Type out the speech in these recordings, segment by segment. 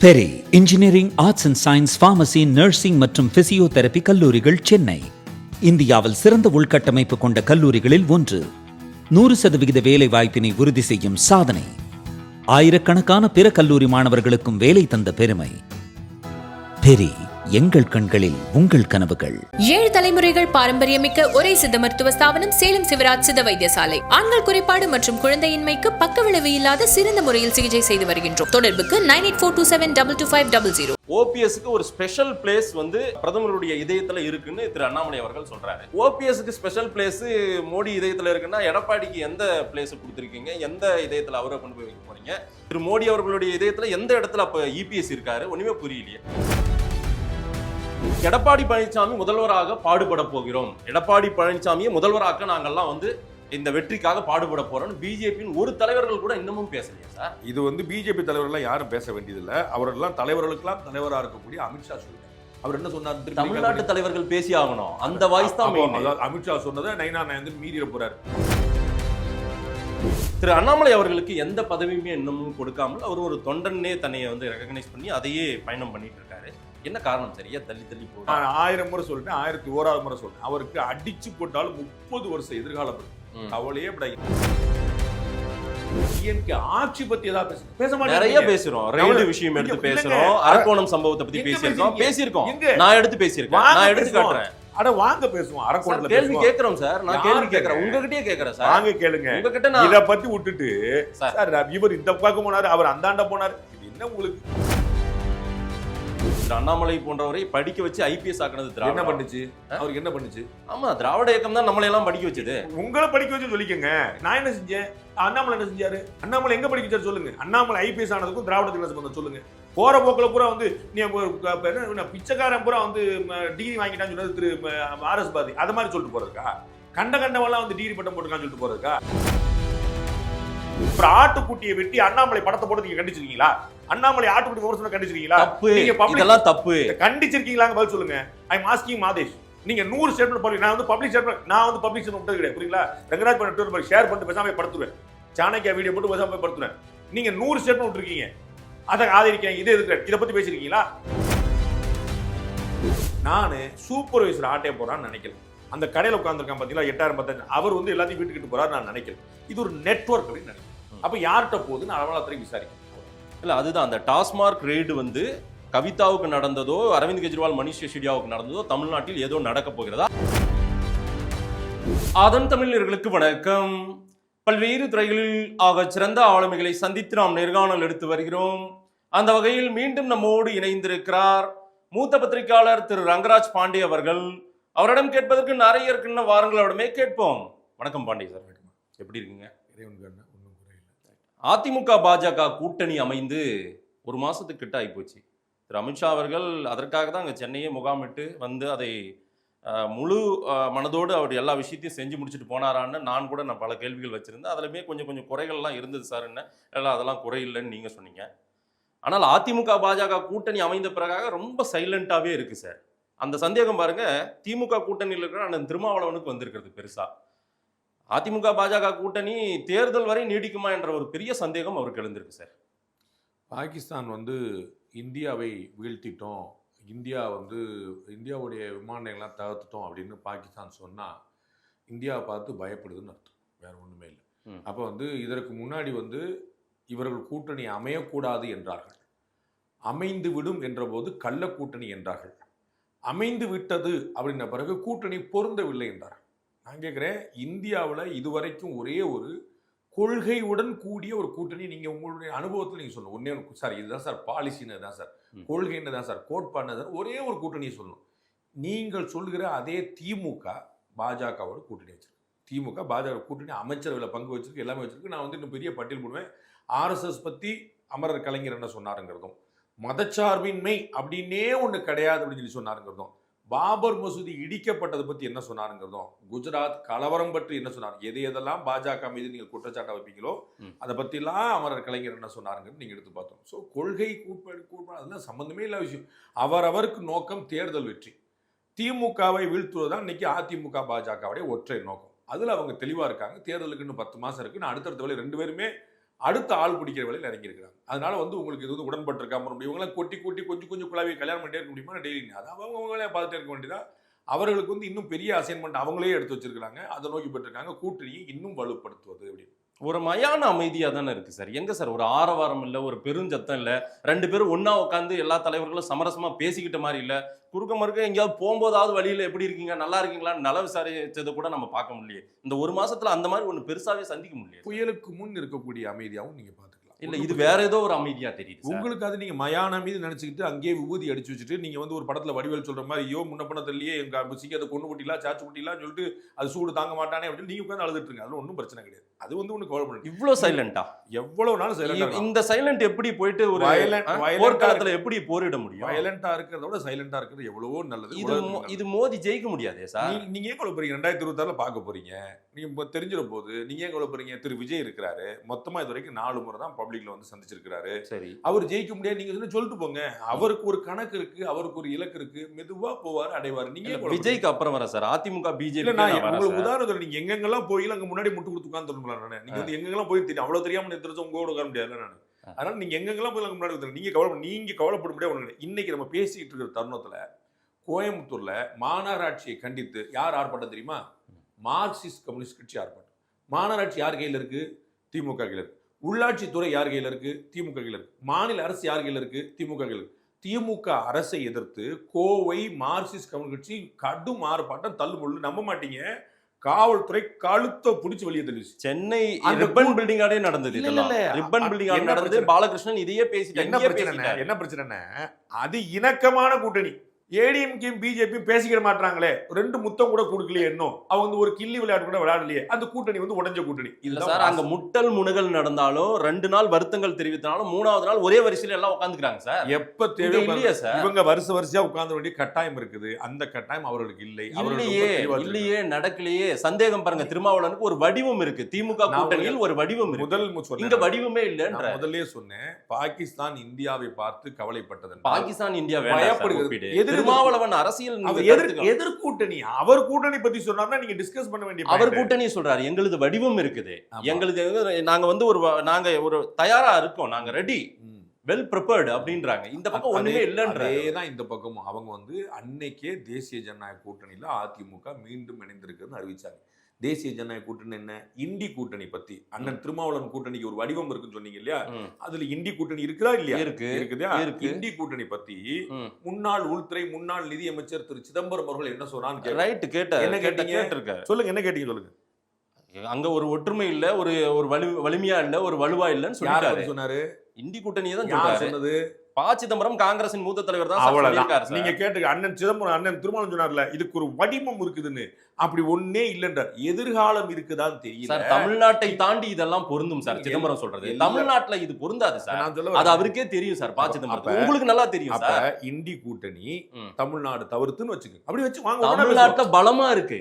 Peri engineering, arts and science, pharmacy, nursing மற்றும் physiotherapy கல்லூரிகள் சென்னை இந்தியாவில் சிறந்த உள்கட்டமைப்பு கொண்ட கல்லூரிகளில் ஒன்று. 100% வேலை வாய்ப்பினை உறுதி செய்யும் சாதனை. ஆயிரக்கணக்கான பிற கல்லூரி மாணவர்களுக்கும் வேலை தந்த பெருமை. பெரி, எங்கள் கண்களில் உங்கள் கனவுகள். 7 தலைமுறைகள் பாரம்பரியமிக்க ஒரே சித்த மருத்துவ ஸ்தாபனம் சேலம் சிவராஜ் சித்த வைத்தியசாலை. ஆண்கள் குறைபாடு மற்றும் குழந்தையின்மைக்கு பக்க விளைவு இல்லாத சிறந்த முறையில் சிகிச்சை செய்து வருகின்றோம். தொடர்புக்கு 9842722500. ஓபிஎஸ்க்கு ஒரு ஸ்பெஷல் பிளேஸ் வந்து பிரதமருடைய இதயத்துல இருக்குன்னு திரு அண்ணாமலை அவர்கள் சொல்றாரு. ஓபிஎஸ்க்கு ஸ்பெஷல் பிளேஸ் மோடி இதயத்துல இருக்குன்னா எடப்பாடிக்கு எந்த பிளேஸ் கொடுத்திருக்கீங்க? எந்த இதயத்துல அவரை கொண்டு போய் வைக்க போறீங்க? திரு மோடி அவர்களுடைய இதயத்துல எந்த இடத்துல அப்ப இபிஎஸ் இருக்காரு? ஒண்ணுமே புரியலையே. எடப்பாடி பழனிசாமி முதல்வராக பாடுபட போகிறோம், எடப்பாடி பழனிசாமியை முதல்வராக நாங்கெல்லாம் வந்து இந்த வெற்றிக்காக பாடுபட போறோம் பிஜேபியின் ஒரு தலைவர்கள் கூட இன்னமும் பேசலையா சார்? இது வந்து பிஜேபி தலைவர்கள் யாரும் பேச வேண்டியதில்லை. அவரெல்லாம் தலைவர்களுக்கெல்லாம் தலைவராக இருக்கக்கூடிய அமித்ஷா சொல்றாரு. அவர் என்ன சொன்னார்? தமிழ்நாட்டு தலைவர்கள் பேசி ஆகணும், அந்த வாய்ஸ் தான் அமித்ஷா சொன்னதை நைனா நயந்து மீறிட போறாரு. திரு அண்ணாமலை அவர்களுக்கு எந்த பதவியுமே இன்னமும் கொடுக்காமல் அவர் ஒரு தொண்டனே தன்னை வந்து ரெகக்னைஸ் பண்ணி அதையே பயணம் பண்ணிட்டு இருக்காரு. என்ன காரணம்? சரியா தள்ளி தள்ளி போகுது. 1000 முறை சொல்லிட்டேன், 1001வது முறை சொல்றேன். அவருக்கு அடிச்சு போட்டாலும் 30 வருஷம் எதிர்காலம் அவளையே ஆட்சி பத்தி ஏதாவது பேச மாட்டேன். நிறைய பேசுறோம், ரயில் விஷயம் எடுத்து பேசுறோம், அரக்கோணம் சம்பவத்தை பத்தி பேசியிருக்கோம். நான் எடுத்து பேசியிருக்கேன், நான் எடுத்து காட்டுறேன். அட வாங்க பேசுவோம். அரக்கோணத்துல கேள்வி கேக்குறோம் சார், நான் கேள்வி கேக்குறேன், உங்ககிட்டயே கேக்குறேன் சார். வாங்க கேளுங்க. உங்ககிட்ட நான் இத பத்தி விட்டுட்டு சார் இவர் இந்த பக்கம் போனாரு, அவர் அந்தாண்ட போனாரு. இது என்ன உங்களுக்கு? அண்ணாமலை போன்றவரை படிக்க வச்சு ஐபிஎஸ் ஆக்குனது என்ன பண்ணுச்சு? அவருக்கு என்ன பண்ணுச்சு? ஆமா, திராவிட இயக்கம் தான் நம்மளை எல்லாம் படிக்க வச்சது. உங்களை படிக்க வச்சு சொல்லிக்கங்க. நான் என்ன செஞ்சேன்? அண்ணாமலை என்ன செஞ்சாரு? அண்ணாமலை எங்க படிக்க வச்சாரு சொல்லுங்க. அண்ணாமலை ஐபிஎஸ் ஆனதுக்கும் திராவிடத்துக்கு என்ன சம்பந்தம் சொல்லுங்க. போற போக்குல பூரா வந்து நீ பிச்சைக்காரன் பூரா வந்து டிகிரி வாங்கிட்டான்னு சொன்னது திரு ஆர்எஸ் பாரதி. அது மாதிரி சொல்லிட்டு போறதுக்கா? கண்டவெல்லாம் வந்து டிகிரி பட்டம் போட்டுக்கான்னு சொல்லிட்டு போறதுக்கா? ஆட்டுக்குட்டியை வெட்டி அண்ணாமலை படத்தை போட்டு நீங்க கண்டிச்சிருக்கீங்களா? அண்ணாமலை ஆட்டுக்குட்டி விமர்சனம் கண்டிச்சிருக்கீங்களா? இதெல்லாம் தப்பு. கண்டிச்சிருக்கீங்களாங்க பதில் சொல்லுங்க. I am asking Madhesh. நீங்க 100 ஸ்டேட்மெண்ட் போடுறீங்க. நான் வந்து பப்ளிக் ஸ்டேட்மெண்ட் விட்டது கிடையாது. புரியுங்களா? ரங்கராஜ் பண்ண ஷேர் பண்ணிட்டு பேசாம படுத்துவேன். சாணக்கியா வீடியோ போட்டு பேசாம படுத்துவேன். நீங்க 100 ஸ்டேட்மெண்ட் விட்டுருக்கீங்க. அதை ஆதரிக்கிறீங்க. இதே இருக்கு. இதை பத்தி பேசிருக்கீங்களா? நானு சூப்பர்வைசர் ஆட்டே போறான்னு நினைக்கிறேன். அந்த கடையில் உட்காந்துருக்கான் பார்த்தீங்களா, 8000 அவர் வந்து எல்லாத்தையும் வீட்டுக்கிட்டு போறாரு நான் நினைக்கிறேன். இது ஒரு நெட்வொர்க் அப்படின்னு நினைக்கிறேன். அப்ப யார்கிட்ட போகுதுன்னு அமலாத்துறை விசாரிக்கும். இல்ல அதுதான் அந்த டாஸ்மார்க் ரெய்டு வந்து கவிதாவுக்கு நடந்ததோ, அரவிந்த் கெஜ்ரிவால், மணிஷ் சிசோடியாவுக்கு நடந்ததோ, தமிழ்நாட்டில் ஏதோ நடக்க போகிறதா? அதன் தமிழர்களுக்கு வணக்கம். பல்வேறு துறைகளில் ஆக சிறந்த ஆளுமைகளை சந்தித்து நாம் நேர்காணல் எடுத்து வருகிறோம். அந்த வகையில் மீண்டும் நம்மோடு இணைந்திருக்கிறார் மூத்த பத்திரிகையாளர் திரு ரங்கராஜ் பாண்டே அவர்கள். அவரிடம் கேட்பதற்கு நிறைய இருக்குன்னு வாரங்கள் அவரிடமே கேட்போம். வணக்கம் பாண்டே சார், எப்படி இருக்கீங்க? அதிமுக பாஜக கூட்டணி அமைந்து 1 மாசத்துக்கு கிட்ட ஆகிப்போச்சு. திரு அமித்ஷா அவர்கள் அதற்காக தான் அங்கே சென்னையே முகாமிட்டு வந்து அதை முழு மனதோடு அவர் எல்லா விஷயத்தையும் செஞ்சு முடிச்சுட்டு போனாரான்னு நான் பல கேள்விகள் வச்சிருந்தேன். அதுலமே கொஞ்சம் குறைகள்லாம் இருந்தது சார். என்ன எல்லாம் அதெல்லாம் குறை இல்லைன்னு நீங்க சொன்னீங்க. ஆனால் அதிமுக பாஜக கூட்டணி அமைந்த பிறகாக ரொம்ப சைலண்டாவே இருக்கு சார். அந்த சந்தேகம் பாருங்க, திமுக கூட்டணியில் இருக்கிற அந்த திருமாவளவனுக்கு வந்திருக்கிறது பெருசா. அதிமுக பாஜக கூட்டணி தேர்தல் வரை நீடிக்குமா என்ற ஒரு பெரிய சந்தேகம் அவருக்கு எழுந்திருக்கு சார். பாகிஸ்தான் வந்து இந்தியாவை வீழ்த்திட்டோம், இந்தியாவுடைய விமானங்கள்லாம் தகர்த்துட்டோம் அப்படின்னு பாகிஸ்தான் சொன்னால் இந்தியாவை பார்த்து பயப்படுதுன்னு அர்த்தம், வேற ஒன்றுமே இல்லை. அப்போ வந்து இதற்கு முன்னாடி வந்து இவர்கள் கூட்டணி அமையக்கூடாது என்றார்கள், அமைந்து விடும் என்ற போது கள்ள கூட்டணி என்றார்கள், அமைந்து விட்டது அப்படின்ற பிறகு கூட்டணி பொருந்தவில்லை என்றார்கள். நான் கேட்குறேன், இந்தியாவில் இதுவரைக்கும் ஒரே ஒரு கொள்கையுடன் கூடிய ஒரு கூட்டணி நீங்கள் உங்களுடைய அனுபவத்தில் நீங்கள் சொல்லணும். ஒன்றே சார் இதுதான் சார் பாலிசின்னு தான் சார், கொள்கைன்னு தான் சார், கோட்பாடுன்னு தான் ஒரே ஒரு கூட்டணியை சொல்லணும். நீங்கள் சொல்கிற அதே திமுக பாஜகவோட கூட்டணி வச்சிருக்கு. திமுக பாஜக கூட்டணி அமைச்சரவையில் பங்கு வச்சிருக்கு, எல்லாமே வச்சிருக்கு. நான் வந்து இன்னும் பெரிய பட்டியல் போடுவேன். ஆர்எஸ்எஸ் பற்றி அமரர் கலைஞர் என்ன சொன்னாருங்கிறதும், மதச்சார்பின்மை அப்படின்னே ஒன்று கிடையாது அப்படின்னு சொல்லி சொன்னாருங்கிறதும், பாபர் மசூதி இடிக்கப்பட்டதை பற்றி என்ன சொன்னாருங்கிறதும், குஜராத் கலவரம் பற்றி என்ன சொன்னார், எதையெல்லாம் பாஜக மீது நீங்கள் குற்றச்சாட்டை வைப்பீங்களோ அதை பற்றிலாம் அமரர் கலைஞர் என்ன சொன்னாருங்கிறது நீங்கள் எடுத்து பார்த்தோம். ஸோ கொள்கை கூட்பாடு அதெல்லாம் சம்மந்தமே இல்லாத விஷயம். அவரவருக்கு நோக்கம் தேர்தல் வெற்றி. திமுகவை வீழ்த்துவதுதான் இன்னைக்கு அதிமுக பாஜகவுடைய ஒற்றை நோக்கம். அதில் அவங்க தெளிவாக இருக்காங்க. தேர்தலுக்கு இன்னும் 10 மாதம் இருக்குது. நான் அடுத்தடுத்த வேலை 2 பேருமே அடுத்த ஆள் பிடிக்கிற வேலையில் இறங்கியிருக்கிறாங்க. அதனால வந்து உங்களுக்கு இது வந்து உடன்பட்டு இருக்காம முடியும். இவங்களாம் கொட்டி கொட்டி கொஞ்சம் கொஞ்சம் குழாவி கல்யாணம் பண்ணிட்டே இருக்க முடியுமா டெய்லி? அதை அவங்களே பார்த்துட்டே இருக்க வேண்டியதா. அவர்களுக்கு வந்து இன்னும் பெரிய அசைன்மெண்ட் அவங்களே எடுத்து வச்சிருக்காங்க. அதை நோக்கி போட்டிருக்காங்க, கூட்டணியை இன்னும் வலுப்படுத்துவது அப்படின்னு. ஒரு மயான அமைதியா தானே இருக்கு சார். எங்க சார் ஒரு ஆரவாரம் இல்ல, ஒரு பெருஞ்சத்தம் இல்ல, 2 பேரும் ஒண்ணா உட்காந்து எல்லா தலைவர்களும் சமரசமா பேசிக்கிட்ட மாதிரி இல்ல. குறுக்க மறுக்க எங்கேயாவது போகும்போதாவது வழியில எப்படி இருக்கீங்க, நல்லா இருக்கீங்களான்னு நல விசாரிச்சதை கூட நம்ம பார்க்க முடியல. இந்த ஒரு மாசத்துல அந்த மாதிரி ஒண்ணு பெருசாவே சந்திக்க முடியல. புயலுக்கு முன் இருக்கக்கூடிய அமைதியாகவும் நீங்க பார்த்துக்கலாம். இல்ல இது வேற ஏதோ ஒரு அமைதியா தெரியுது சார். உங்களுக்கு அது நீங்க மயான மீது நினைச்சுக்கிட்டு அங்கேயே விபூதி அடிச்சு வச்சுட்டு நீங்க வந்து ஒரு படத்துல வடிவேல் சொல்ற மாதிரி ஐயோ முன்ன பண்ண தெரியலையே எங்க சிங்கத்தை கொண்டு குட்டிலாம் சாச்சு குட்டிலாம் சொல்லிட்டு அது சூடு தாங்க மாட்டானே அப்படின்னு நீங்க உட்காந்து அழுதுட்டு இருங்க. அதுல ஒன்றும் பிரச்சனை கிடையாது. அது வந்து ஒண்ணு கவலைப்படும். இவ்வளவு சைலண்டா எவ்வளவு நாள் சைலண்டா இந்த சைலண்ட் எப்படி போயிட்டு ஒரு போர்க்காலத்துல எப்படி போரிட முடியும்? வயலண்டா இருக்கிறத விட சைலண்டா இருக்கிறது எவ்வளவோ நல்லது. இது மோதி ஜெயிக்க முடியாதே சார். நீங்க ஏன் கவலை போறீங்க? 2026 பார்க்க போறீங்க. நீங்க தெரிஞ்சிட போது நீங்க ஏன் கவலை போறீங்க? திரு விஜய் இருக்கிறாரு, மொத்தமா இது வரைக்கும் 4 முறை தான் பப்ளிக்ல வந்து சந்திச்சிருக்காரு. சரி, அவர் ஜெயிக்க முடியாது நீங்க சொல்லிட்டு போங்க. அவருக்கு ஒரு கணக்கு இருக்கு, அவருக்கு ஒரு இலக்கு இருக்கு, மெதுவா போவாரு, அடைவாரு. நீங்க விஜய்க்கு அப்புறம் வர சார் அதிமுக பிஜேபி. உங்களுக்கு உதாரணம் நீங்க எங்கெங்கெல்லாம் போயில அங்க முன்னாடி முட்டு கொடுத்து உட்கார்ந்து நீங்க வந்து எங்கெங்கெல்லாம் போய் தெரியும் அவ்வளவு தெரியாம நிறுத்துறது உங்க கூட உட்கார முடியாது. நான் அதனால நீங்க எங்கெங்கெல்லாம் போய் முன்னாடி நீங்க கவலைப்பட முடியாது ஒண்ணு. இன்னைக்கு நம்ம பேசிட்டு இருக்கிற தருணத்துல கோயம்புத்தூர்ல மாநகராட்சியை கண்டித்து யார் ஆர்ப்பாட்டம் தெரியுமா? மார்க்சிஸ்ட் கம்யூனிஸ்ட் கட்சி ஆர்ப்பாட்டம். மாநகராட்சி யார் கையில் இருக்கு? திமுக கையில் இருக்கு. உள்ளாட்சித்துறை யார் கையில் இருக்கு? திமுக கையில் இருக்கு. மாநில அரசு யார் கையில் இருக்கு? திமுக கையில் இருக்கு. திமுக அரசை எதிர்த்து கோவை மார்க்சிஸ்ட் கம்யூனிஸ்ட் கட்சி கடும் ஆர்ப்பாட்டம் தள்ளுமுள்ளு. நம்ப மாட்டீங்க, காவல்துறை கழுத்தை பிடிச்சு வெளியே தெரிவிச்சு. சென்னை ரிப்பன் பில்டிங் ஆடே நடந்தது. ரிப்பன் பில்டிங் ஆடே நடந்தது. பாலகிருஷ்ணன் இதையே பேசிட்டாங்க. என்ன பிரச்சனை? அது இணக்கமான கூட்டணி. ஏடிஎம்கேயும் பிஜேபியும் பேசிக்கிற மாட்டாங்களே, 2 முத்தம் கூட கொடுக்கலையே, இன்னும் அவங்க வந்து ஒரு கிள்ளி விளையாட்டு கூட விளையாடலையே. அந்த கூட்டணி வந்து உடைஞ்ச கூட்டணி. இல்ல சார், அங்க முட்டல் முணுகல் நடந்தாலும் 2 நாள் வருத்தங்கள் தெரிவித்தாலும் 3வது நாள் ஒரே வரிசையில எல்லாம் உட்கார்ந்துக்கிறாங்க சார். எப்ப தேவை இல்லையா சார்? இவங்க வரிசையா உட்கார்ந்து வேண்டிய கட்டாயம் இருக்குது. அந்த கட்டாயம் அவர்களுக்கு இல்லை. இல்லையே நடக்கலையே. சந்தேகம் பாருங்க, திருமாவளவனுக்கு ஒரு வடிவம் இருக்கு. திமுக கூட்டணியில் ஒரு வடிவம் இருக்கு. முதல் இங்க வடிவமே இல்லன்ற முதல்ல சொன்னேன். பாகிஸ்தான் இந்தியாவை பார்த்து கவலைப்பட்டது. பாகிஸ்தான் இந்தியா பயப்படுகிறது. திருமாவளவன் அரசியல் எதிர்கூட்டணி, அவர் கூட்டணி பத்தி சொன்னார்னா நீங்க டிஸ்கஸ் பண்ண வேண்டிய. அவர் கூட்டணி சொல்றாரு, எங்களுது வடிவம் இருக்குது, எங்களுது நாங்க வந்து ஒரு தயாரா இருக்கோம், நாங்க ரெடி, வெல் ப்ரிப்பேர்டு அப்படின்றாங்க. இந்த பக்கம் ஒண்ணுமே இல்லைன்றதான். இந்த பக்கமும் அவங்க வந்து அன்னைக்கே தேசிய ஜனநாயக கூட்டணியில அதிமுக மீண்டும் இணைந்திருக்குன்னு அறிவிச்சாங்க. தேசிய ஜனநாயக கூட்டணி என்ன? இண்டி கூட்டணி பத்தி அண்ணன் திருமாவளவன் கூட்டணிக்கு ஒரு வடிவம் இருக்குன்னு சொன்னீங்க இல்லையா? அதுல இண்டி கூட்டணி இருக்குதா இல்லையா? இருக்குதா? இண்டி கூட்டணி பத்தி முன்னாள் உள்துறை முன்னாள் நிதியமைச்சர் திரு சிதம்பரம் அவர்கள் என்ன சொன்னான்னு என்ன கேட்டீங்க? சொல்லுங்க, என்ன கேட்டீங்க சொல்லுங்க. அங்க ஒரு ஒற்றுமை இல்ல, ஒரு வலிமையா இல்ல, ஒரு வலுவா இல்லன்னு சொன்னாரு. இண்டி கூட்டணியை தான் சொன்னது. ப. சிதம்பரம் காங்கிரசின் மூத்த தலைவர் தான். அவ்வளவுதான். நீங்க கேட்டுங்க, அண்ணன் சிதம்பரம் அண்ணன் திருமாவளவன் சொன்னார்ல, இதுக்கு ஒரு வடிவம் இருக்குதுன்னு. அப்படி ஒன்னே இல்லன்றார். எதிர்காலம் இருக்குதான்னு தெரியல. தமிழ்நாட்டை தாண்டி இதெல்லாம் பொருந்தும் சார். சிதம்பரம் சொல்றது தமிழ்நாட்டுல இது பொருந்தாது சார். அது அவருக்கே தெரியும் சார். ப. சிதம்பரம் உங்களுக்கு நல்லா தெரியும் சார். இண்டி கூட்டணி தமிழ்நாடு தவிர்த்துன்னு வச்சுக்கோங்க. அப்படி வச்சு வாங்க. தமிழ்நாட்டுல பலமா இருக்கு.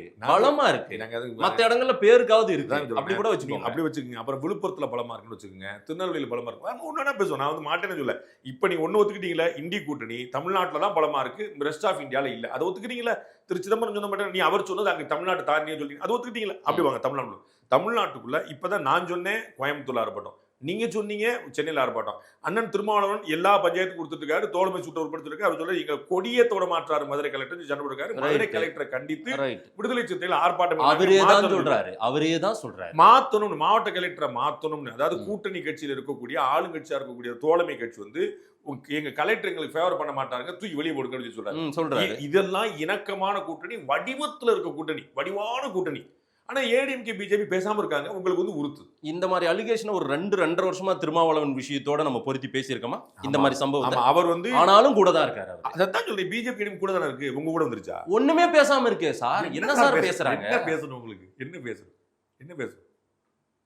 மத்த இடங்கள்ல பேருக்காவது இருக்கு. அப்படி கூட வச்சுக்கோங்க. அப்படி வச்சுக்கோங்க. அப்புறம் விழுப்புரத்துல பலமா இருக்குன்னு வச்சுக்கோங்க. திருநெல்வேலியில பலமா இருக்கு. ஒன்னா பேசுவோம். நான் வந்து மாட்டேன்னு சொல்ல. இப்ப நீங்க ஒண்ணு ஒத்துக்கிட்டீங்களா? இண்டி கூட்டணி தமிழ்நாட்டுல தான் பலமா இருக்கு, ரெஸ்ட் ஆஃப் இந்தியால இல்ல. அதை ஒத்துக்கிட்டீங்களா? திரு சிதம்பரம் சொன்ன மாட்டேன், நீ அவர் சொன்னது அங்க தமிழ்நாட்டு தாண்டியே சொல்லி அதை ஒத்துக்கிட்டீங்களா? அப்படி வாங்க. தமிழ்நாட்டுக்குள்ள இப்பதான் நான் சொன்னேன் கோயம்புத்தூர்ல ஆர்ப்பாட்டம், நீங்க சொன்னீங்க சென்னையில் ஆர்ப்பாட்டம். அண்ணன் திருமாவளவன் எல்லா பஞ்சாயத்துக்கும் கொடுத்துட்டு இருக்காரு, தோழமை சுட்ட உட்படுத்திருக்காரு. அவர் சொல்ல எங்க கொடியை தொட மாற்றாரு மதுரை கலெக்டர் சண்டை இருக்காரு. மதுரை கலெக்டரை கண்டித்து விடுதலை சிறுத்தைகள் ஆர்ப்பாட்டம் அவரே தான் சொல்றாரு. மாத்தணும், மாவட்ட கலெக்டரை மாத்தணும்னு. அதாவது கூட்டணி கட்சியில் இருக்கக்கூடிய ஆளுங்கட்சியா இருக்கக்கூடிய தோழமை கட்சி வந்து எங்க கலெக்டர் எங்களுக்கு ஃபேவர் பண்ண மாட்டாங்க, தூக்கி வெளியே போடுங்க சொல்றாரு. இதெல்லாம் இணக்கமான கூட்டணி, வடிவத்துல இருக்க கூட்டணி, வடிவான கூட்டணி. ஆனா ஏடிஎம்கே பிஜேபி பேசாம இருக்காங்க. உங்களுக்கு வந்து உறுத்து. இந்த மாதிரி அலிகேஷன் ஒரு 2.5 வருஷமா திருமாவளவன் விஷயத்தோட நம்ம பொருத்தி பேசியிருக்கோமா? இந்த மாதிரி சம்பவம் அவர் வந்து ஆனாலும் கூட தான் இருக்காரு. அதான் சொல்றேன், பிஜேபி கூட தானே இருக்கு. உங்க கூட வந்துருச்சா? ஒண்ணுமே பேசாம இருக்கே சார். என்ன சார் பேசுறாங்க? என்ன பேசணும் உங்களுக்கு? என்ன பேசணும்?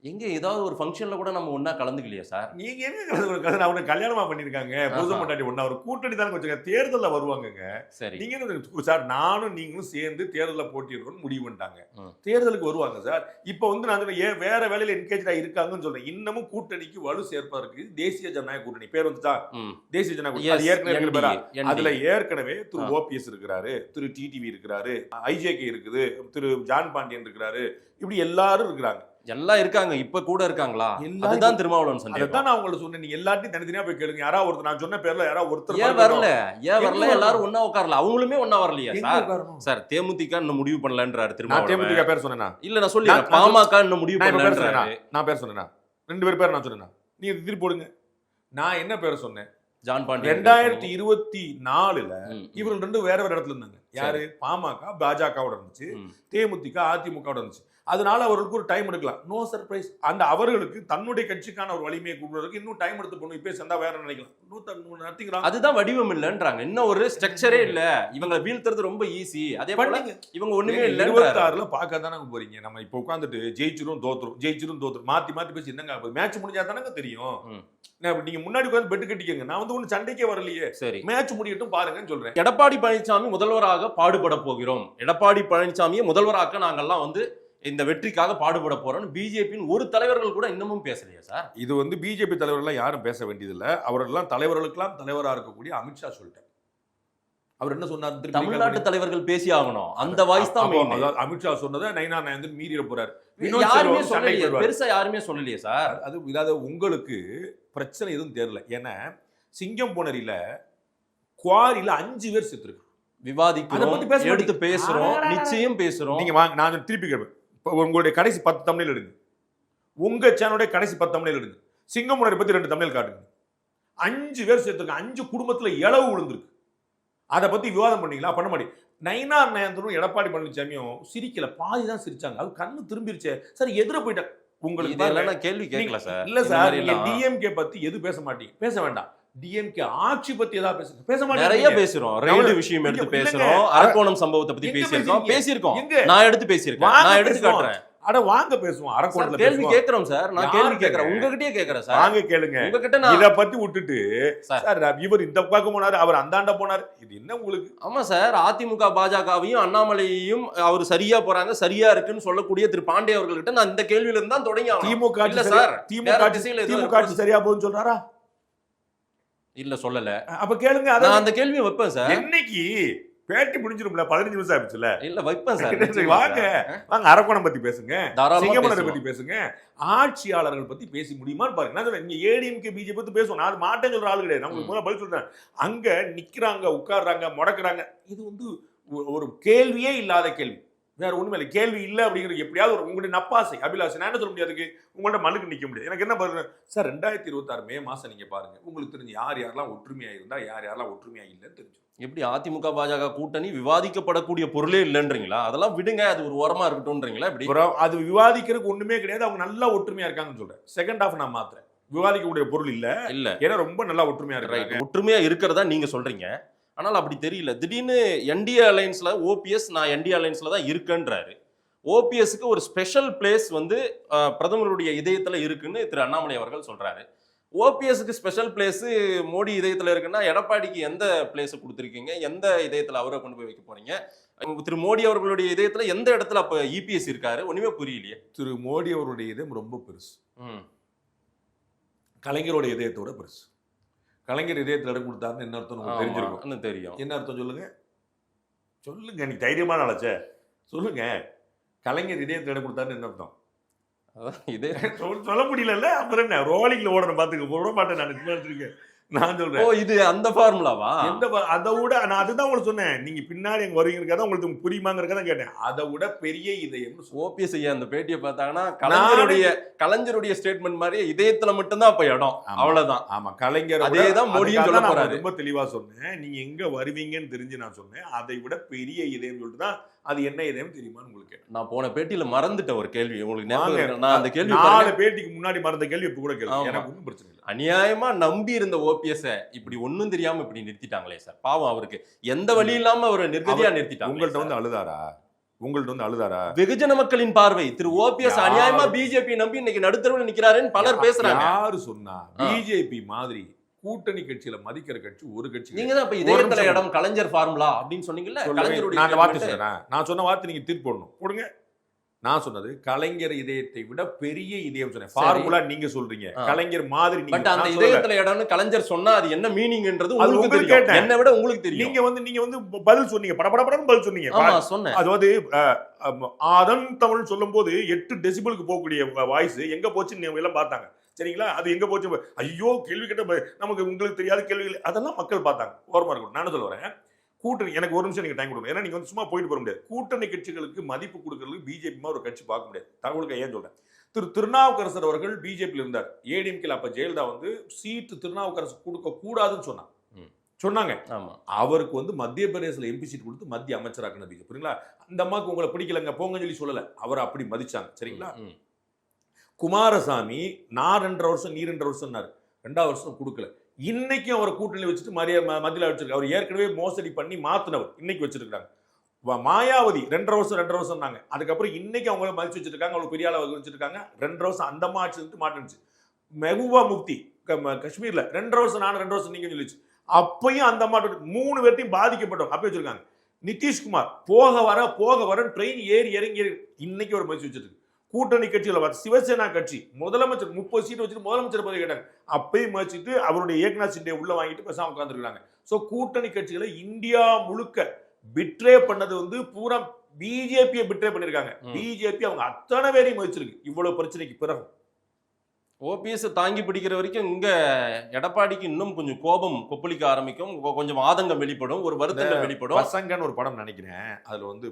எங்க ஏதாவது ஒரு ஃபங்க்ஷன்ல கூட நம்ம ஒண்ணா கலந்துக்கலையா சார்? நீங்க எங்க கலந்து? அவங்க கல்யாணமா பண்ணிருக்காங்க, புதுசு பொண்டாட்டி ஒண்ணா ஒரு கூட்டணி தானே வச்சுக்க. தேர்தல்ல வருவாங்க. சரி, நீங்க சார் நானும் நீங்களும் சேர்ந்து தேர்தலில் போட்டிடுறோம்னு முடிவு பண்ணிட்டாங்க. தேர்தலுக்கு வருவாங்க சார். இப்ப வந்து நான் வேற வேலையில என்கேஜா இருக்காங்கன்னு சொல்றேன். இன்னமும் கூட்டணிக்கு வலு சேர்ப்பதற்கு தேசிய ஜனநாயக கூட்டணி பேர் வந்துச்சா? தேசிய ஜனநாயக கூட்டணி. அதுல ஏற்கனவே திரு ஓபிஎஸ் இருக்கிறாரு, திரு டிடிவி இருக்கிறாரு, ஐஜேகே இருக்குது, திரு ஜான் பாண்டியன் இருக்கிறாரு, இப்படி எல்லாரும் இருக்கிறாங்க. எல்லாம் இருக்காங்க, இப்ப கூட இருக்காங்களா? எல்லாரும் அதுதான் திருமாவளவன் சந்தேகம். அதான் நான் உங்களுக்கு சொன்னேன், நீங்க எல்லாத்தையும் தனித்தனியா போய் கேளுங்க. யாராவது ஒருத்தர் நான் சொன்ன பேர்ல யாராவது ஒருத்தர் ஏன் வரல? ஏன் வரல? எல்லாரும் ஒண்ணா உட்காரல. அவங்களுமே ஒண்ணா வரலையா எங்க சார்? உட்காரணும்? சார் தேமுதிக இன்னும் முடிவு பண்ணலன்றாரு நான் திருமாவளவன். தேமுதிக பேர் சொன்னேனா? இல்ல நான் சொல்லிடுறேன். நான் பாமக இன்னும் முடிவு நான் இப்ப பேர் சொன்னேனா? பண்ணலன்றாரு. நான் பேர் சொன்னேனா? 2 பேர் நான் சொன்னேனா? நீங்க திருப்பி போடுங்க. நான் என்ன பேர் சொன்னேன்? ஜான் பாண்டியன் 2024ல ம், ம். இவர்கள் 2 வேற இடத்துல இருந்தாங்க. யாரு? பாமக பாஜகவோட இருந்துச்சு, ம். தேமுதிக அதிமுகவோட இருந்துச்சு. அதனால அவர்களுக்கு ஒரு டைம் எடுக்கலாம். No surprise. அந்த அவர்களுக்கு தன்னுடைய கட்சிக்கான ஒரு வலிமையை கொடுக்கிறதுக்கு இன்னும் டைம் எடுத்து போகணும். இப்ப சேர்ந்தா வேற நினைக்கலாம். நத்திங்கிறாங்க. அதுதான் வடிவம் இல்லன்றாங்க. இன்னும் ஒரு ஸ்ட்ரக்சரே இல்ல. இவங்களை வீழ்த்துறது ரொம்ப ஈஸி. அதே போல பண்ணுங்க. இவங்க ஒண்ணுமே இல்ல. 26ல பார்க்க தானே போறீங்க. நம்ம இப்ப உட்காந்துட்டு ஜெயிச்சிரும் தோத்துரும் மாத்தி மாத்தி பேசி என்னங்க மேட்ச் முடிஞ்சா தானங்க தெரியும். ம். நீங்க முன்னாடி உட்காந்து பெட்டு கட்டிக்கங்க. நான் வந்து ஒண்ணு சண்டைக்கே வரலையே. சரி, மேட்ச் முடியட்டும் பாருங்கன்னு சொல்றேன். எடப்பாடி பழனிசாமி முதல்வராக பாடுபட போகிறோம், எடப்பாடி பழனிசாமியை முதல்வராக்க நாங்கெல்லாம் வந்து இந்த வெற்றிக்காக பாடுபட போறோம் பிஜேபியின் ஒரு தலைவர்கள் கூட இன்னமும் பேசலையா சார்? இது வந்து பிஜேபி தலைவர்கள் யாரும் பேச வேண்டியதில்லை. அவரெல்லாம் தலைவர்களுக்கெல்லாம் தலைவரா இருக்கக்கூடிய அமித்ஷா சொல்லிட்டார். அவர் என்ன சொன்னார்? தமிழ்நாட்டு தலைவர்கள் பேசி ஆகணும். அந்த வாய்ஸ் தான் main. அமித்ஷா சொன்னதை நைனா நயந்தன் மீறிட போறாரு. யாருமே சொல்லலையே, பெருசா யாருமே சொல்லலையே சார். அது உங்களுக்கு பிரச்சனை எதுவும் தெரியல. ஏன்னா சிங்கம் போனரியில குவாரியில 5 பேர் செத்துருக்கு. விவாதிக்கிறோம், அதை பத்தி எடுத்து பேசுறோம், நிச்சயம் பேசுறோம். நீங்க வாங்க, நான் திருப்பி கேட்பேன். இப்போ உங்களுடைய கடைசி 10 தமிழில் எடுங்க. உங்க சேனலுடைய கடைசி 10 தமிழில் எடுங்க. சிங்கம் போனரை பத்தி 2 தமிழ் காட்டுங்க. 5 பேர் செத்துருக்கு. 5 குடும்பத்துல இளவு விழுந்திருக்கு. அதை பத்தி விவாதம் பண்ணீங்களா? பண்ண மாட்டேங்க. நயினார் நயந்தரும் எடப்பாடி பழனிசாமியும் சிரிக்கல, பாதி தான் சிரிச்சாங்க. அது கண்ணு திரும்பிருச்சே சார், எதிர போயிட்டாங்க. உங்களுக்கு இதெல்லாம் நான் கேள்வி கேட்கல சார். இல்ல சார், நீங்க டிஎம்கே பத்தி எது பேச மாட்டீங்க, பேச வேண்டாம். டிஎம்கே ஆட்சி பத்தி ஏதாவது பேசுங்க, பேச மாட்டீங்க. நிறைய பேசுறோம், ரெண்டு விஷயம் எடுத்து பேசுறோம், அரக்கோணம் சம்பவத்தை பத்தி பேசியிருக்கோம். நான் எடுத்து பேசியிருக்கேன், நான் எடுத்து காட்டுறேன். அட வாங்க பேசுவோம். அரக்கோணத்துல கேள்வி கேக்குறோம் சார். நான் கேள்வி கேக்குறேன், உங்ககிட்டயே கேக்குறேன் சார். வாங்க கேளுங்க. உங்ககிட்ட நான் இத பத்தி விட்டுட்டு சார் இவர் இந்த பக்கம் போனாரு, அவர் அந்தாண்ட போனாரு, இது என்ன உங்களுக்கு? ஆமா சார், அதிமுக பாஜகவையும் அண்ணாமலையையும் அவர் சரியா போறாங்க, சரியா இருக்குன்னு சொல்லக்கூடிய திரு பாண்டே அவர்கள்ட்ட நான் இந்த கேள்வியில இருந்து தான் தொடங்கி திமுக இல்ல சார், திமுக ஆட்சி சரியா போகுதுன்னு சொல்றாரா? இல்ல சொல்லல. அப்ப கேளுங்க. நான் அந்த கேள்வியை வைப்பேன் சார். என்னைக்கு பேட்டி முடிஞ்சிரும்ல, 15 நிமிஷம் ஆயிடுச்சுல. இல்ல வைப்பேன் சார். வாங்க வாங்க, அரக்கோணம் பத்தி பேசுங்க, சிங்கமலரை பத்தி தாராளமா பேசுங்க, ஆட்சியாளர்கள் பத்தி பேசி முடியுமான்னு பாருங்க. நான் சொல்றேன், நீங்க ஏடிஎம்கே பிஜேபி பத்தி பேசுவோம். நான் அது மாட்டேன்னு சொல்ற ஆளு கிடையாது. உங்களுக்கு முதல்ல பதில் சொல்றேன். அங்க நிக்கிறாங்க, உட்கார்றாங்க, முடக்குறாங்க. இது வந்து ஒரு கேள்வியே இல்லாத கேள்வி. வேற ஒண்ணுமே இல்லை. கேள்வி இல்லை அப்படிங்கிறது எப்படியாவது ஒரு உங்களுடைய நப்பாசை, அபிலாசை. நான் என்ன சொல்ல முடியாது, உங்கள்ட்ட மல்லுக்கு நிக்க முடியாது. எனக்கு என்ன பாருங்க சார், 2026 மே மாசம் நீங்க பாருங்க, உங்களுக்கு தெரிஞ்சு யார் யாரெல்லாம் ஒற்றுமையா இருந்தா யார் யாரெல்லாம் ஒற்றுமையா இல்லைன்னு தெரிஞ்சு. எப்படி அதிமுக பாஜக கூட்டணி விவாதிக்கப்படக்கூடிய பொருளே இல்லைன்றீங்களா? அதெல்லாம் விடுங்க, அது ஒரு ஓரமா இருக்கட்டும்ன்றீங்களா? எப்படி அது விவாதிக்கிறதுக்கு ஒண்ணுமே கிடையாது. அவங்க நல்லா ஒற்றுமையா இருக்காங்கன்னு சொல்றேன். செகண்ட் ஹாஃப் நான் மாத்துறேன். விவாதிக்கக்கூடிய பொருள் இல்ல இல்ல, ஏன்னா ரொம்ப நல்லா ஒற்றுமையா இருக்காங்க. ஒற்றுமையா இருக்கிறதா நீங்க சொல்றீங்க. ஆனால் அப்படி தெரியல. திடீர்னு என்டிஏ அலைன்ஸ்ல ஓபிஎஸ் நான் என்டிஏ அலைன்ஸ்ல தான் இருக்கேன்றாரு. ஓபிஎஸ்க்கு ஒரு ஸ்பெஷல் பிளேஸ் வந்து பிரதமருடைய இதயத்துல இருக்குன்னு திரு அண்ணாமலை அவர்கள் சொல்றாரு. ஓபிஎஸ்க்கு ஸ்பெஷல் பிளேஸ் மோடி இதயத்துல இருக்குன்னா எடப்பாடிக்கு எந்த பிளேஸ் கொடுத்துருக்கீங்க? எந்த இதயத்துல அவரை கொண்டு போய் வைக்க போறீங்க? திரு மோடி அவர்களுடைய இதயத்துல எந்த இடத்துல அப்ப இபிஎஸ் இருக்காரு? ஒண்ணுமே புரியலையே. திரு மோடி அவருடைய இதயம் ரொம்ப பெருசு. கலைஞரோட இதயத்தோட பெருசு. கலைஞர் இதயத்தில் இடம் கொடுத்தாருன்னு என்ன அர்த்தம் உங்களுக்கு தெரிஞ்சிருக்கும். தெரியும். என்ன அர்த்தம் சொல்லுங்க சொல்லுங்க, நீ தைரியமான ஆளச்சே சொல்லுங்க. கலைஞர் இதயத்தில் இடம் கொடுத்தாருன்னு என்ன அர்த்தம்? இதே சொல்ல முடியல. அப்புறம் என்ன ரோலிங்ல ஓடணும், பாத்துக்க போட மாட்டேன். நான் சொல்றேன், இது அந்த ஃபார்முலாவா? அதை விட நான் அதுதான் உங்களுக்கு சொன்னேன். நீங்க பின்னாடி எங்க வருவீங்க, உங்களுக்கு புரியுமாங்கிறத கேட்டேன். அதை விட பெரிய இதயம். ஓபிஎஸ் ஐயா அந்த பேட்டியை பார்த்தாங்கன்னா கலைஞருடைய ஸ்டேட்மெண்ட் மாதிரி இதயத்துல மட்டும்தான் அப்ப இடம், அவ்வளவுதான். ஆமா, கலைஞர் அதேதான் மோடியும் சொல்ல போறாரு. ரொம்ப தெளிவா சொன்னேன். நீங்க எங்க வருவீங்கன்னு தெரிஞ்சு நான் சொன்னேன். அதை விட பெரிய இதயம் சொல்லிட்டு தான். அது என்ன இதயம் தெரியுமான்னு உங்களுக்கு நான் போன பேட்டியில மறந்துட்டேன் ஒரு கேள்வி. உங்களுக்கு நான் அந்த கேள்வி 4 பேட்டிக்கு முன்னாடி மறந்த கேள்வி இப்ப கூட கேள்வி. எனக்கு ஒன்றும் பிரச்சனை இல்லை. அநியாயமா நம்பி இருந்த ஓபிஎஸ் இப்படி ஒண்ணும் தெரியாம இப்படி நிறுத்திட்டாங்களே சார். பாவம், அவருக்கு எந்த வழி இல்லாம அவரை நிர்கதியா நிறுத்திட்டாங்க. உங்கள்ட்ட வந்து அழுதாரா? வெகுஜன மக்களின் பார்வை திரு ஓபிஎஸ் அநியாயமா பிஜேபி நம்பி இன்னைக்கு நடுத்தரவுல நிக்கிறாருன்னு பலர் பேசுறாங்க. யாரு சொன்னா? பிஜேபி மாதிரி கூட்டணி கட்சியில மதிக்கிற கட்சி ஒரு கட்சி. நீங்க தான் இப்ப இதயத்துல இடம் கலைஞர் ஃபார்முலா அப்படின்னு சொன்னீங்கல்ல. கலைஞருடைய நான் வார்த்தை சொல்றேன். நான் சொன்ன வார்த்தை நீங்க தீர்ப்பு போடணும். போடுங்க. நான் சொன்னது கலைஞர் இதயத்தை விட பெரிய இதயம் சொன்னேன். ஃபார்முலா நீங்க சொல்றீங்க, கலைஞர் மாதிரி நீங்க. பட் அந்த இதயத்துல இடம்னு கலைஞர் சொன்னா அது என்ன மீனிங்ன்றது உங்களுக்கு தெரியும், என்னை விட உங்களுக்கு தெரியும். நீங்க வந்து பதில் சொன்னீங்க, படபடன்னு பதில் சொன்னீங்க. ஆமா சொன்னேன். அதாவது ஆதன் தமிழ் சொல்லும் போது 8 டெசிபிளுக்கு போகக்கூடிய வாய்ஸ் எங்க போச்சுன்னு எல்லாம் பார்த்தாங்க. சரிங்களா? அது எங்க போச்சு, ஐயோ கேள்வி கேட்ட நமக்கு உங்களுக்கு தெரியாத கேள்விகள் அதெல்லாம் மக்கள் பார்த்தாங்க. ஓரமா இருக்கணும். நான் சொல்ல வரேன், கூட்டணி எனக்கு ஒரு நிமிஷம் நீங்க டைம் கொடுங்க. ஏன்னா நீங்க வந்து சும்மா போயிட்டு போக முடியாது. கூட்டணி கட்சிகளுக்கு மதிப்பு கொடுக்கறதுக்கு பிஜேபி ஒரு கட்சி பார்க்க முடியாது. தகவலுக்கு ஏன் சொல்றேன், திருநாவுக்கரசர் அவர்கள் பிஜேபியில் இருந்தார். ஏடிஎம்கேல அப்ப ஜெயலலிதா வந்து சீட்டு திருநாவுக்கரசு கொடுக்க கூடாதுன்னு சொன்னாங்க. அவருக்கு வந்து மத்திய பிரதேசல எம்பி சீட் கொடுத்து மத்திய அமைச்சராக்குன பிஜேபி. புரியுங்களா? அந்த அம்மாவுக்கு உங்களை பிடிக்கலங்க போங்கன்னு சொல்லி சொல்லல, அவர் அப்படி மதிச்சாங்க. சரிங்களா? குமாரசாமி நான் 2.5 வருஷம் நீ 2.5 வருஷம் 2வது வருஷம் கொடுக்கல. இன்னைக்கும் அவரை கூட்டணி வச்சுட்டு மத்தியில வச்சிருக்காங்க. அவர் ஏற்கனவே மோசடி பண்ணி மாத்தினவர், இன்னைக்கு வச்சிருக்காங்க. மாயாவதி 2.5 வருஷம் தாங்க. அதுக்கப்புறம் இன்னைக்கு அவங்கள மதிச்சு வச்சிருக்காங்க, அவங்க பெரிய ஆளை வச்சிருக்காங்க. 2.5 வருஷம் அந்த ஆட்சி மாட்டுச்சு. மெஹபூபா முஃப்தி காஷ்மீர்ல 2.5 வருஷம் நான் 2 வருஷம் நீங்க சொல்லிச்சு. அப்பயும் அந்த மாட்டு 3 பேர்த்தையும் பாதிக்கப்பட்டோம் அப்பயே வச்சிருக்காங்க. நிதிஷ்குமார் போக வர ட்ரெயின் ஏறி இறங்கி இன்னைக்கு ஒரு மதிச்சு வச்சிருக்கு. கூட்டணி கட்சிகளை சிவசேனா கட்சி முதலமைச்சர் 30 சீட் வச்சுட்டு முதலமைச்சர் பதவி கேட்டாங்க. அப்பயும் மதிச்சுட்டு அவருடைய ஏக்நாத் சிண்டே உள்ள வாங்கிட்டு பேசாம உட்கார்ந்துருக்காங்க. சோ கூட்டணி கட்சிகளை இந்தியா முழுக்க பிட்ரே பண்ணது வந்து பூரா பிஜேபியை பிட்ரே பண்ணிருக்காங்க. பிஜேபி அவங்க அத்தனை பேரையும் மதிச்சிருக்கு. இவ்வளவு பிரச்சனைக்கு பிறகு ஓபிஎஸ் தாங்கி பிடிக்கிற வரைக்கும் இங்க எடப்பாடிக்கு இன்னும் கொஞ்சம் கோபம் கொப்பளிக்க ஆரம்பிக்கும், கொஞ்சம் ஆதங்கம் வெளிப்படும், ஒரு வருத்தங்கள் வெளிப்படும். பசங்கன்னு ஒரு படம் நினைக்கிறேன், அதுல வந்து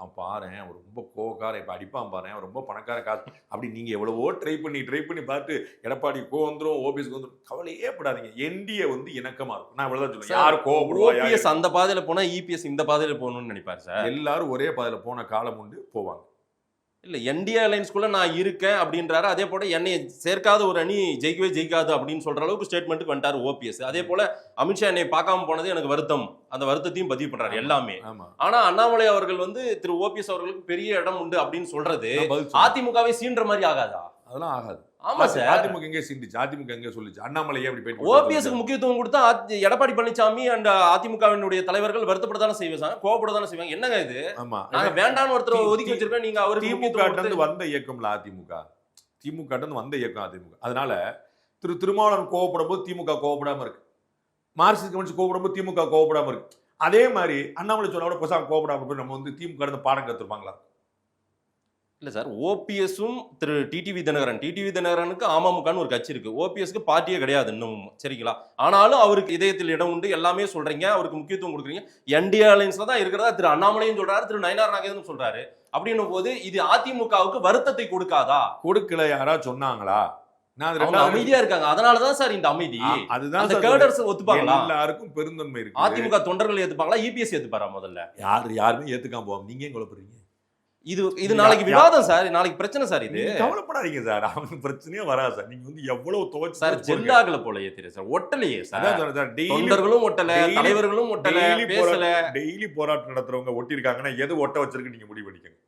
அவன் பாரு அவர் ரொம்ப கோவக்கார, இப்ப அடிப்பான் பாரு அவர் ரொம்ப பணக்கார காசு அப்படி. நீங்க எவ்வளவோ ட்ரை பண்ணி பார்த்து எடப்பாடி வந்துரும் ஓபிஎஸ்க்கு வந்துரும், கவலையே படாதீங்க. என்டிஏ வந்து இணக்கமா இருக்கும். நான் இவ்வளவுதான் சொல்லுவேன். யாரு கோவப்படுவா, ஓபிஎஸ் அந்த பாதையில போனா இபிஎஸ் இந்த பாதையில போகணும்னு நினைப்பாரு சார். எல்லாரும் ஒரே பாதையில போன காலம் உண்டு, போவாங்க. இல்ல என்டிஏ அலைன்ஸ்குள்ள நான் இருக்கேன் அப்படின்றாரு. அதே போல என்னை சேர்க்காத ஒரு அணி ஜெயிக்கவே ஜெயிக்காது அப்படின்னு சொல்ற அளவுக்கு ஸ்டேட்மெண்ட்டுக்கு வந்துட்டாரு ஓபிஎஸ். அதே போல அமித்ஷா என்னை பார்க்காம போனது எனக்கு வருத்தம், அந்த வருத்தத்தையும் பதிவு பண்றாரு எல்லாமே. ஆனா அண்ணாமலை அவர்கள் வந்து திரு ஓபிஎஸ் அவர்களுக்கு பெரிய இடம் உண்டு அப்படின்னு சொல்றது அதிமுகவை சீன்ற மாதிரி ஆகாதா? அதெல்லாம் ஆகாது. ஆமா சார், அதிமுக எங்க சிந்திச்சு, அதிமுக எங்க சொல்லிச்சு, அண்ணாமலையே அப்படி போயிட்டு ஓபிஎஸ்க்கு முக்கியத்துவம் கொடுத்தா எடப்பாடி பழனிசாமி அண்ட் அதிமுகவினுடைய தலைவர்கள் வருத்தப்படத்தானே செய்வாங்க, கோவப்படத்தானே செய்வாங்க. என்னங்க இது? நாங்க வேண்டான்னு ஒருத்தர் ஒதுக்கி வச்சிருக்கோம், நீங்க அவருக்கு திமுக வந்த இயக்கம்ல திமுக வந்த இயக்கம் அதிமுக. அதனால திருமாவளவன் கோவப்படும் போது திமுக கோவப்படாம இருக்கு, மார்க்சிஸ்ட் கம்யூனிஸ்ட் கோவப்படும் போது திமுக கோவப்படாம இருக்கு. அதே மாதிரி அண்ணாமலை சொன்ன பசங்க கோவப்படாம போய் நம்ம வந்து திமுக பாடம் கத்துருப்பாங்களா? இல்ல சார், ஓபிஎஸும் திரு டிடிவி தினகரனுக்கு அமமுகன்னு ஒரு கட்சி இருக்கு, ஓபிஎஸ்க்கு பார்ட்டியே கிடையாது இன்னமும். சரிங்களா? ஆனாலும் அவருக்கு இதயத்தில் இடம் உண்டு, எல்லாமே சொல்றீங்க, அவருக்கு முக்கியத்துவம் கொடுக்குறீங்க. என்டிஏ அலைன்ஸ்ல தான் இருக்கிறதா திரு அண்ணாமலையும் சொல்றாரு, திரு நயினார் நாகேந்திரனும் சொல்றாரு. அப்படின்னும் போது இது அதிமுகவுக்கு வருத்தத்தை கொடுக்காதா? கொடுக்கல. யாராவது சொன்னாங்களா? அமைதியா இருக்காங்க, அதனாலதான் சார் இந்த அமைதி. அதுதான் ஒத்துப்பாங்களா? எல்லாருக்கும் பெருந்தன்மை இருக்கு. அதிமுக தொண்டர்கள் ஏத்துப்பாங்களா, இபிஎஸ் ஏத்துப்பாரா? முதல்ல யாருமே ஏத்துக்காம போவாங்க. நீங்க ஏன் குழப்பறீங்க? இது நாளைக்கு விவாதம் சார், நாளைக்கு பிரச்சனை சார். இது கவலைப்படாதீங்க சார், அவங்க பிரச்சனையே வராது சார். நீங்க வந்து எவ்வளவு துவச்சு சார் ஜெல்லாகல போல ஏத்திரு சார், ஒட்டலையே சார். தொண்டர்களும் ஒட்டல, தலைவர்களும் ஒட்டல, பேசல. டெய்லி போராட்டம் நடத்துறவங்க ஒட்டி இருக்காங்கன்னா எது ஒட்ட வச்சிருக்கு நீங்க முடிவு பண்ணிக்கங்க.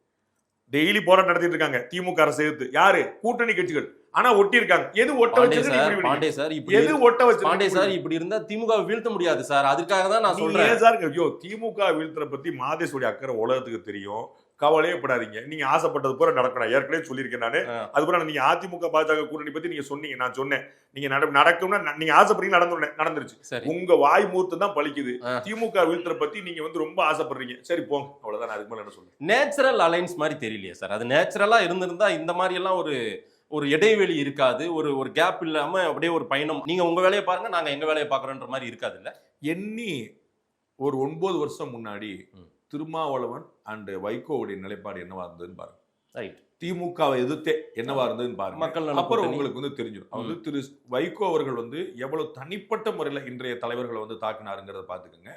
டெய்லி போராட்டம் நடத்திட்டு இருக்காங்க திமுக அரசு எதிர்த்து. யாரு? கூட்டணி கட்சிகள். ஆனா ஒட்டி இருக்காங்க. எது ஒட்ட வச்சிருக்கு? பாண்டே சார், எது ஒட்ட வச்சிருக்கு? பாண்டே சார், இப்படி இருந்தா திமுக வீழ்த்த முடியாது சார். அதுக்காக தான் நான் சொல்றேன் சார். ஐயோ, திமுக வீழ்த்துற பத்தி மாதேஷோட அக்கறை உலகத்துக்கு தெரியும், கவலையே படாதீங்க. நீங்க ஆசைப்பட்டது பூரா நடக்கணும். ஏற்கனவே சொல்லியிருக்கேன் நானு. அது பூரா நீங்க அதிமுக பாஜக கூட்டணி பத்தி நீங்க சொன்னீங்க, நான் சொன்னேன். நீங்க நடக்கும்னா நீங்க ஆசைப்படுறீங்க, நடந்துருச்சு. உங்க வாய் மூர்த்தம் தான் பழிக்குது. திமுக வீழ்த்துற பத்தி நீங்க வந்து ரொம்ப ஆசைப்படுறீங்க. சரி போங்க, அவ்வளவுதான். அதுக்கு மேல என்ன சொல்றேன்? நேச்சுரல் அலைன்ஸ் மாதிரி தெரியலையே சார். அது நேச்சுரலா இருந்திருந்தா இந்த மாதிரி எல்லாம் ஒரு இடைவெளி இருக்காது, ஒரு கேப் இல்லாம அப்படியே ஒரு பயணம். நீங்க உங்க வேலையை பாருங்க, நாங்க எங்க வேலையை பாக்குறோன்ற மாதிரி இருக்காது. இல்ல எண்ணி ஒரு 9 வருஷம் முன்னாடி திருமாவளவன் அண்ட் வைகோவுடைய நிலைப்பாடு என்னவா இருந்ததுன்னு பாருங்க. திமுகவை எதிர்த்தே என்னவா இருந்ததுன்னு பாருங்க. மக்கள் அப்புறம் உங்களுக்கு வந்து தெரிஞ்சிடும். அவர் திரு வைகோ அவர்கள் வந்து எவ்வளவு தனிப்பட்ட முறையில இன்றைய தலைவர்களை வந்து தாக்கினாருங்கிறத பாத்துக்கோங்க.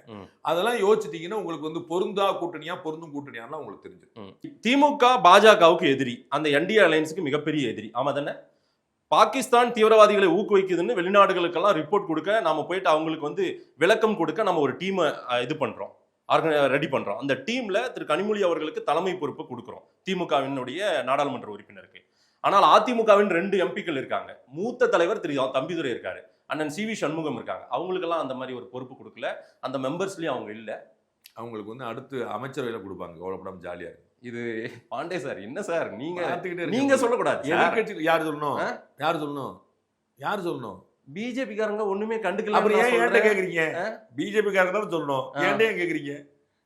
அதெல்லாம் யோசிச்சிட்டீங்கன்னா உங்களுக்கு வந்து பொருந்தும் கூட்டணியாலாம் உங்களுக்கு தெரிஞ்சிடும். திமுக பாஜகவுக்கு எதிரி, அந்த என்டிஏ அலைன்ஸுக்கு மிகப்பெரிய எதிரி. ஆமா தானே? பாகிஸ்தான் தீவிரவாதிகளை ஊக்குவிக்குதுன்னு வெளிநாடுகளுக்கெல்லாம் ரிப்போர்ட் கொடுக்க, நாம போயிட்டு அவங்களுக்கு வந்து விளக்கம் கொடுக்க நம்ம ஒரு டீமை இது பண்றோம், ரெடி பண்றோம். அந்த டீம்ல திரு கனிமொழி அவர்களுக்கு தலைமை பொறுப்பு கொடுக்கிறோம், திமுகவினுடைய நாடாளுமன்ற உறுப்பினருக்கு. ஆனால் அதிமுகவின் 2 எம்பிக்கள் இருக்காங்க. மூத்த தலைவர் திரு தம்பிதுரை இருக்காரு, அண்ணன் சி வி சண்முகம் இருக்காங்க. அவங்களுக்கெல்லாம் அந்த மாதிரி ஒரு பொறுப்பு கொடுக்கல, அந்த மெம்பர்ஸ்லயும் அவங்க இல்ல. அவங்களுக்கு வந்து அடுத்து அமைச்சரவையில கொடுப்பாங்க, கவலைப்படாம ஜாலியா இருக்கு. இது பாண்டே சார் என்ன சார் நீங்க பார்த்துக்கிட்டே இருக்க நீங்க சொல்லக்கூடாது சார். எதிர்க்கட்சி யார் சொல்லணும்? யார் சொல்லணும்? யார் சொல்லணும்? பிஜேபி காரங்க ஒண்ணுமே கண்டுக்கல. அப்புறம் ஏன் என்கிட்ட கேக்குறீங்க? பிஜேபி காரங்க தான் சொல்லணும். ஏன்டே ஏன் கேக்குறீங்க?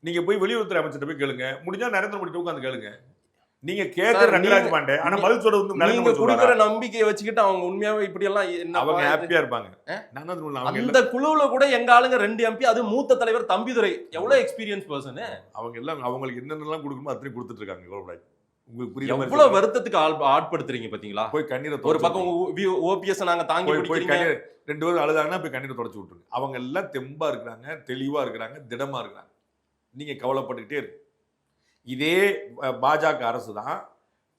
நீங்க போய் வெளியுறவுத்துறை அமைச்சர்கிட்ட போய் கேளுங்க. முடிஞ்சா நரேந்திர மோடி உட்கார்ந்து கேளுங்க. நீங்க கேக்குற ரங்கராஜ் பாண்டே, ஆனா பதில் சொல்றது வந்து நரேந்திர நீங்க மோடி குடுக்குற சொல்றாரா? நம்பிக்கையை வச்சுக்கிட்டு அவங்க உண்மையாவே இப்படி எல்லாம் என்ன அவங்க ஹாப்பியா இருப்பாங்க. நான் தான் சொல்றேன், அவங்க அந்த குழுவுல கூட எங்க ஆளுங்க 2 MP, அது மூத்த தலைவர் தம்பிதுரை, எவ்வளவு எக்ஸ்பீரியன்ஸ் பர்சன். அவங்க எல்லாம் அவங்களுக்கு என்னென்னலாம் கொடுக்கணுமோ அத்தனை கொடுத்துட்டு இருக்காங்க. கவலைப்படாதீங்க. உங்களுக்கு புரியுற மாதிரி எவ்வளவு வருத்தத்துக்கு ஆட்படுத்துறீங்க பாத்தீங்களா? போய் கண்ணீரை ஒரு பக்கம் ஓபிஎஸ் நாங்க தாங்கி போய் பிடிக்கிறீங்க. கண்ணீர் 2 பேரும் அழுதாங்கன்னா போய் கண்ணீரை தொடச்சு விட்டுருங்க. அவங்க எல்லாம் தெம்பா இருக்கிறாங்க, தெளிவா இருக்கிறாங்க, திடமா இருக்கிறாங்க. நீங்க கவலைப்பட்டுக்கிட்டே இருக்கு. இதே பாஜக அரசு தான்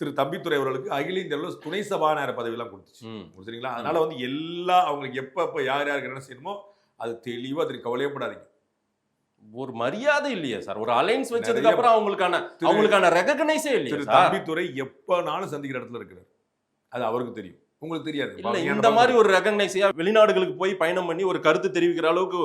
திரு தம்பித்துரை அவர்களுக்கு அகில இந்திய அளவில் துணை சபாநாயகர் பதவியெல்லாம் கொடுத்துச்சு. சரிங்களா? அதனால வந்து எல்லா அவங்களுக்கு எப்ப யார் யாருக்கு என்ன செய்யணுமோ அது தெளிவா தெரியும். கவலையப்படாதீங்க. ஒரு மரியாதை இல்லையா சார்? ஒரு அலைன்ஸ் வச்சதுக்கு அப்புறம் அவங்களுக்கான ரெகக்னைஸே இல்லையா திரு சார்? தம்பித்துரை எப்பனாலும் சந்திக்கிற இடத்துல இருக்கிறார். அது அவருக்கு தெரியும், உங்களுக்கு தெரியாது. இல்ல, இந்த மாதிரி ஒரு ரெகக்னைஸையா வெளிநாடுகளுக்கு போய் பயணம் பண்ணி ஒரு கருத்து தெரிவிக்கிற அளவுக்கு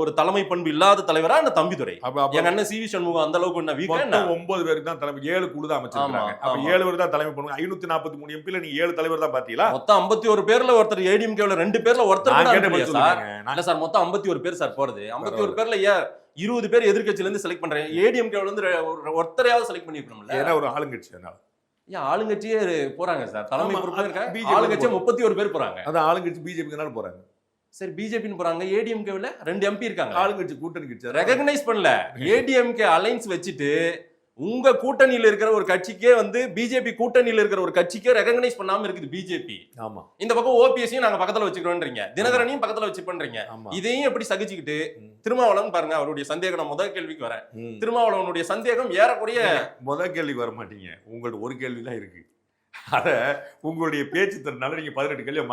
ஒரு தலைமை பண்பு இல்லாத தலைவரா இந்த தம்பிதுரை? எங்க அண்ணன் சி வி சண்முகம் அந்த அளவுக்கு என்ன வீக்கா? 9 பேருக்கு தான் தலைமை, 7 குழு தான் அமைச்சிருக்காங்க. அப்ப 7 பேர் தான் தலைமை பண்ணுவாங்க. 543 எம்பில நீங்க 7 தலைவர் தான் பாத்தீங்களா? மொத்தம் 51 பேர்ல ஒருத்தர் ஏடிஎம்கேல 2 பேர்ல ஒருத்தர் நான் கூட கேட்ட இல்லையா பதில் சார்? சொல்லுங்க. இல்ல சார், மொத்தம் 51 பேர் சார் போறது. 51 பேர்ல ஏன் 20 பேர் எதிர்க்கட்சியில இருந்து செலக்ட் பண்றேன்? ஏடிஎம்கேல இருந்து ஒருத்தரையாவது செலக்ட் பண்ணிருக்கணும்ல? ஏன்னா ஒரு ஆளுங்கட்சி. அதனால ஏன் ஆளுங்கட்சியே போறாங்க சார்? தலைமை ஆமா, பொறுப்பு இருக்க BJP ஆளுங்கட்சியே 31 பேர் போறாங்க. அதான் ஆளுங்கட்சி பிஜேபிக்குனால போறாங்க. சரி, பிஜேபின்னு போறாங்க. ஏடிஎம்கேல 2 MP இருக்காங்க. ஆளுங்கட்சி கூட்டணி கட்சி ரெகக்னைஸ் பண்ணல. ஏடிஎம்கே அலைன்ஸ் வச்சுட்டு உங்க கூட்டணியில இருக்கிற ஒரு கட்சிக்கே வந்து பிஜேபி கூட்டணியில இருக்கிற ஒரு கட்சிக்கே ரெகக்னைஸ் பண்ணாம இருக்குது பிஜேபி. ஆமா. இந்த பக்கம் ஓபிஎஸ்ஸையும் நாங்க பக்கத்துல வச்சுக்கிறோம்ன்றீங்க, தினகரனையும் பக்கத்துல வச்சு பண்றீங்க. இதையும் எப்படி சகிச்சுக்கிட்டு திருமாவளவன் பாருங்க, அவருடைய சந்தேகம். நான் முதல் கேள்விக்கு வரேன். திருமாவளவனுடைய சந்தேகம் ஏறக்குறைய முதல் கேள்விக்கு வர மாட்டீங்க. உங்கள்ட்ட ஒரு கேள்வி தான் இருக்கு. அத உங்களுடைய பேச்சு திறனால நீங்க 18 கேள்வியை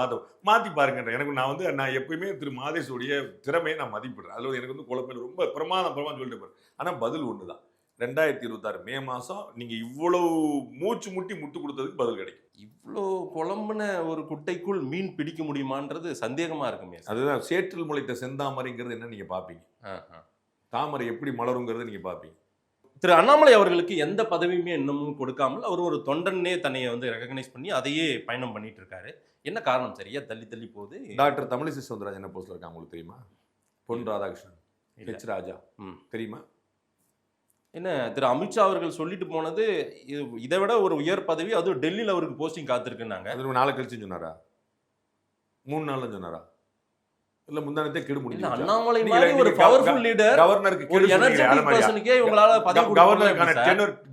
மாத்தி பாருங்க. எனக்கு நான் எப்பயுமே திரு மாதேஷுடைய திறமையை நான் மதிப்பிடுறேன். அதுல எனக்கு வந்து குழப்பம் ரொம்ப பிரமாதம் சொல்லிட்டு போறேன். ஆனா பதில் ஒண்ணுதான். 2026 மே மாசம் நீங்க இவ்வளவு மூச்சு முட்டு கொடுத்ததுக்கு பதில் கிடைக்கும். இவ்வளோ குழம்புன ஒரு குட்டைக்குள் மீன் பிடிக்க முடியுமான்றது சந்தேகமா இருக்குமே. அதுதான் சேற்றில் முளைத்த செந்தாமரைங்கிறது என்ன நீங்க பாப்பீங்க. தாமரை எப்படி மலருங்கிறது நீங்க பாப்பீங்க. திரு அண்ணாமலை அவர்களுக்கு எந்த பதவியுமே இன்னமும் கொடுக்காமல் அவர் ஒரு தொண்டனே தன்னை வந்து ரெகக்னைஸ் பண்ணி அதையே பயணம் பண்ணிட்டு இருக்காரு. என்ன காரணம்? சரியா தள்ளி போகுது. டாக்டர் தமிழிசை சவுந்தரராஜன் என்ன போஸ்ட்ல இருக்காங்க உங்களுக்கு தெரியுமா? பொன் ராதாகிருஷ்ணன், ஹெச் ராஜா தெரியுமா? என்ன திரு அமித்ஷா அவர்கள் சொல்லிட்டு போனது இதை விட ஒரு உயர் பதவி, அது டெல்லியில் அவருக்கு போஸ்டிங் காத்திருக்குன்னாங்க. அது 4 கழிச்சு சொன்னாரா? 3 நாள்ல சொன்னாரா? இல்ல முந்தானத்தே கெடு முடியும். அண்ணாமலை மாதிரி ஒரு பவர்ஃபுல் லீடர், கவர்னருக்கு ஒரு எனர்ஜெட்டிக் பர்சனுக்கே இவங்களால பதவி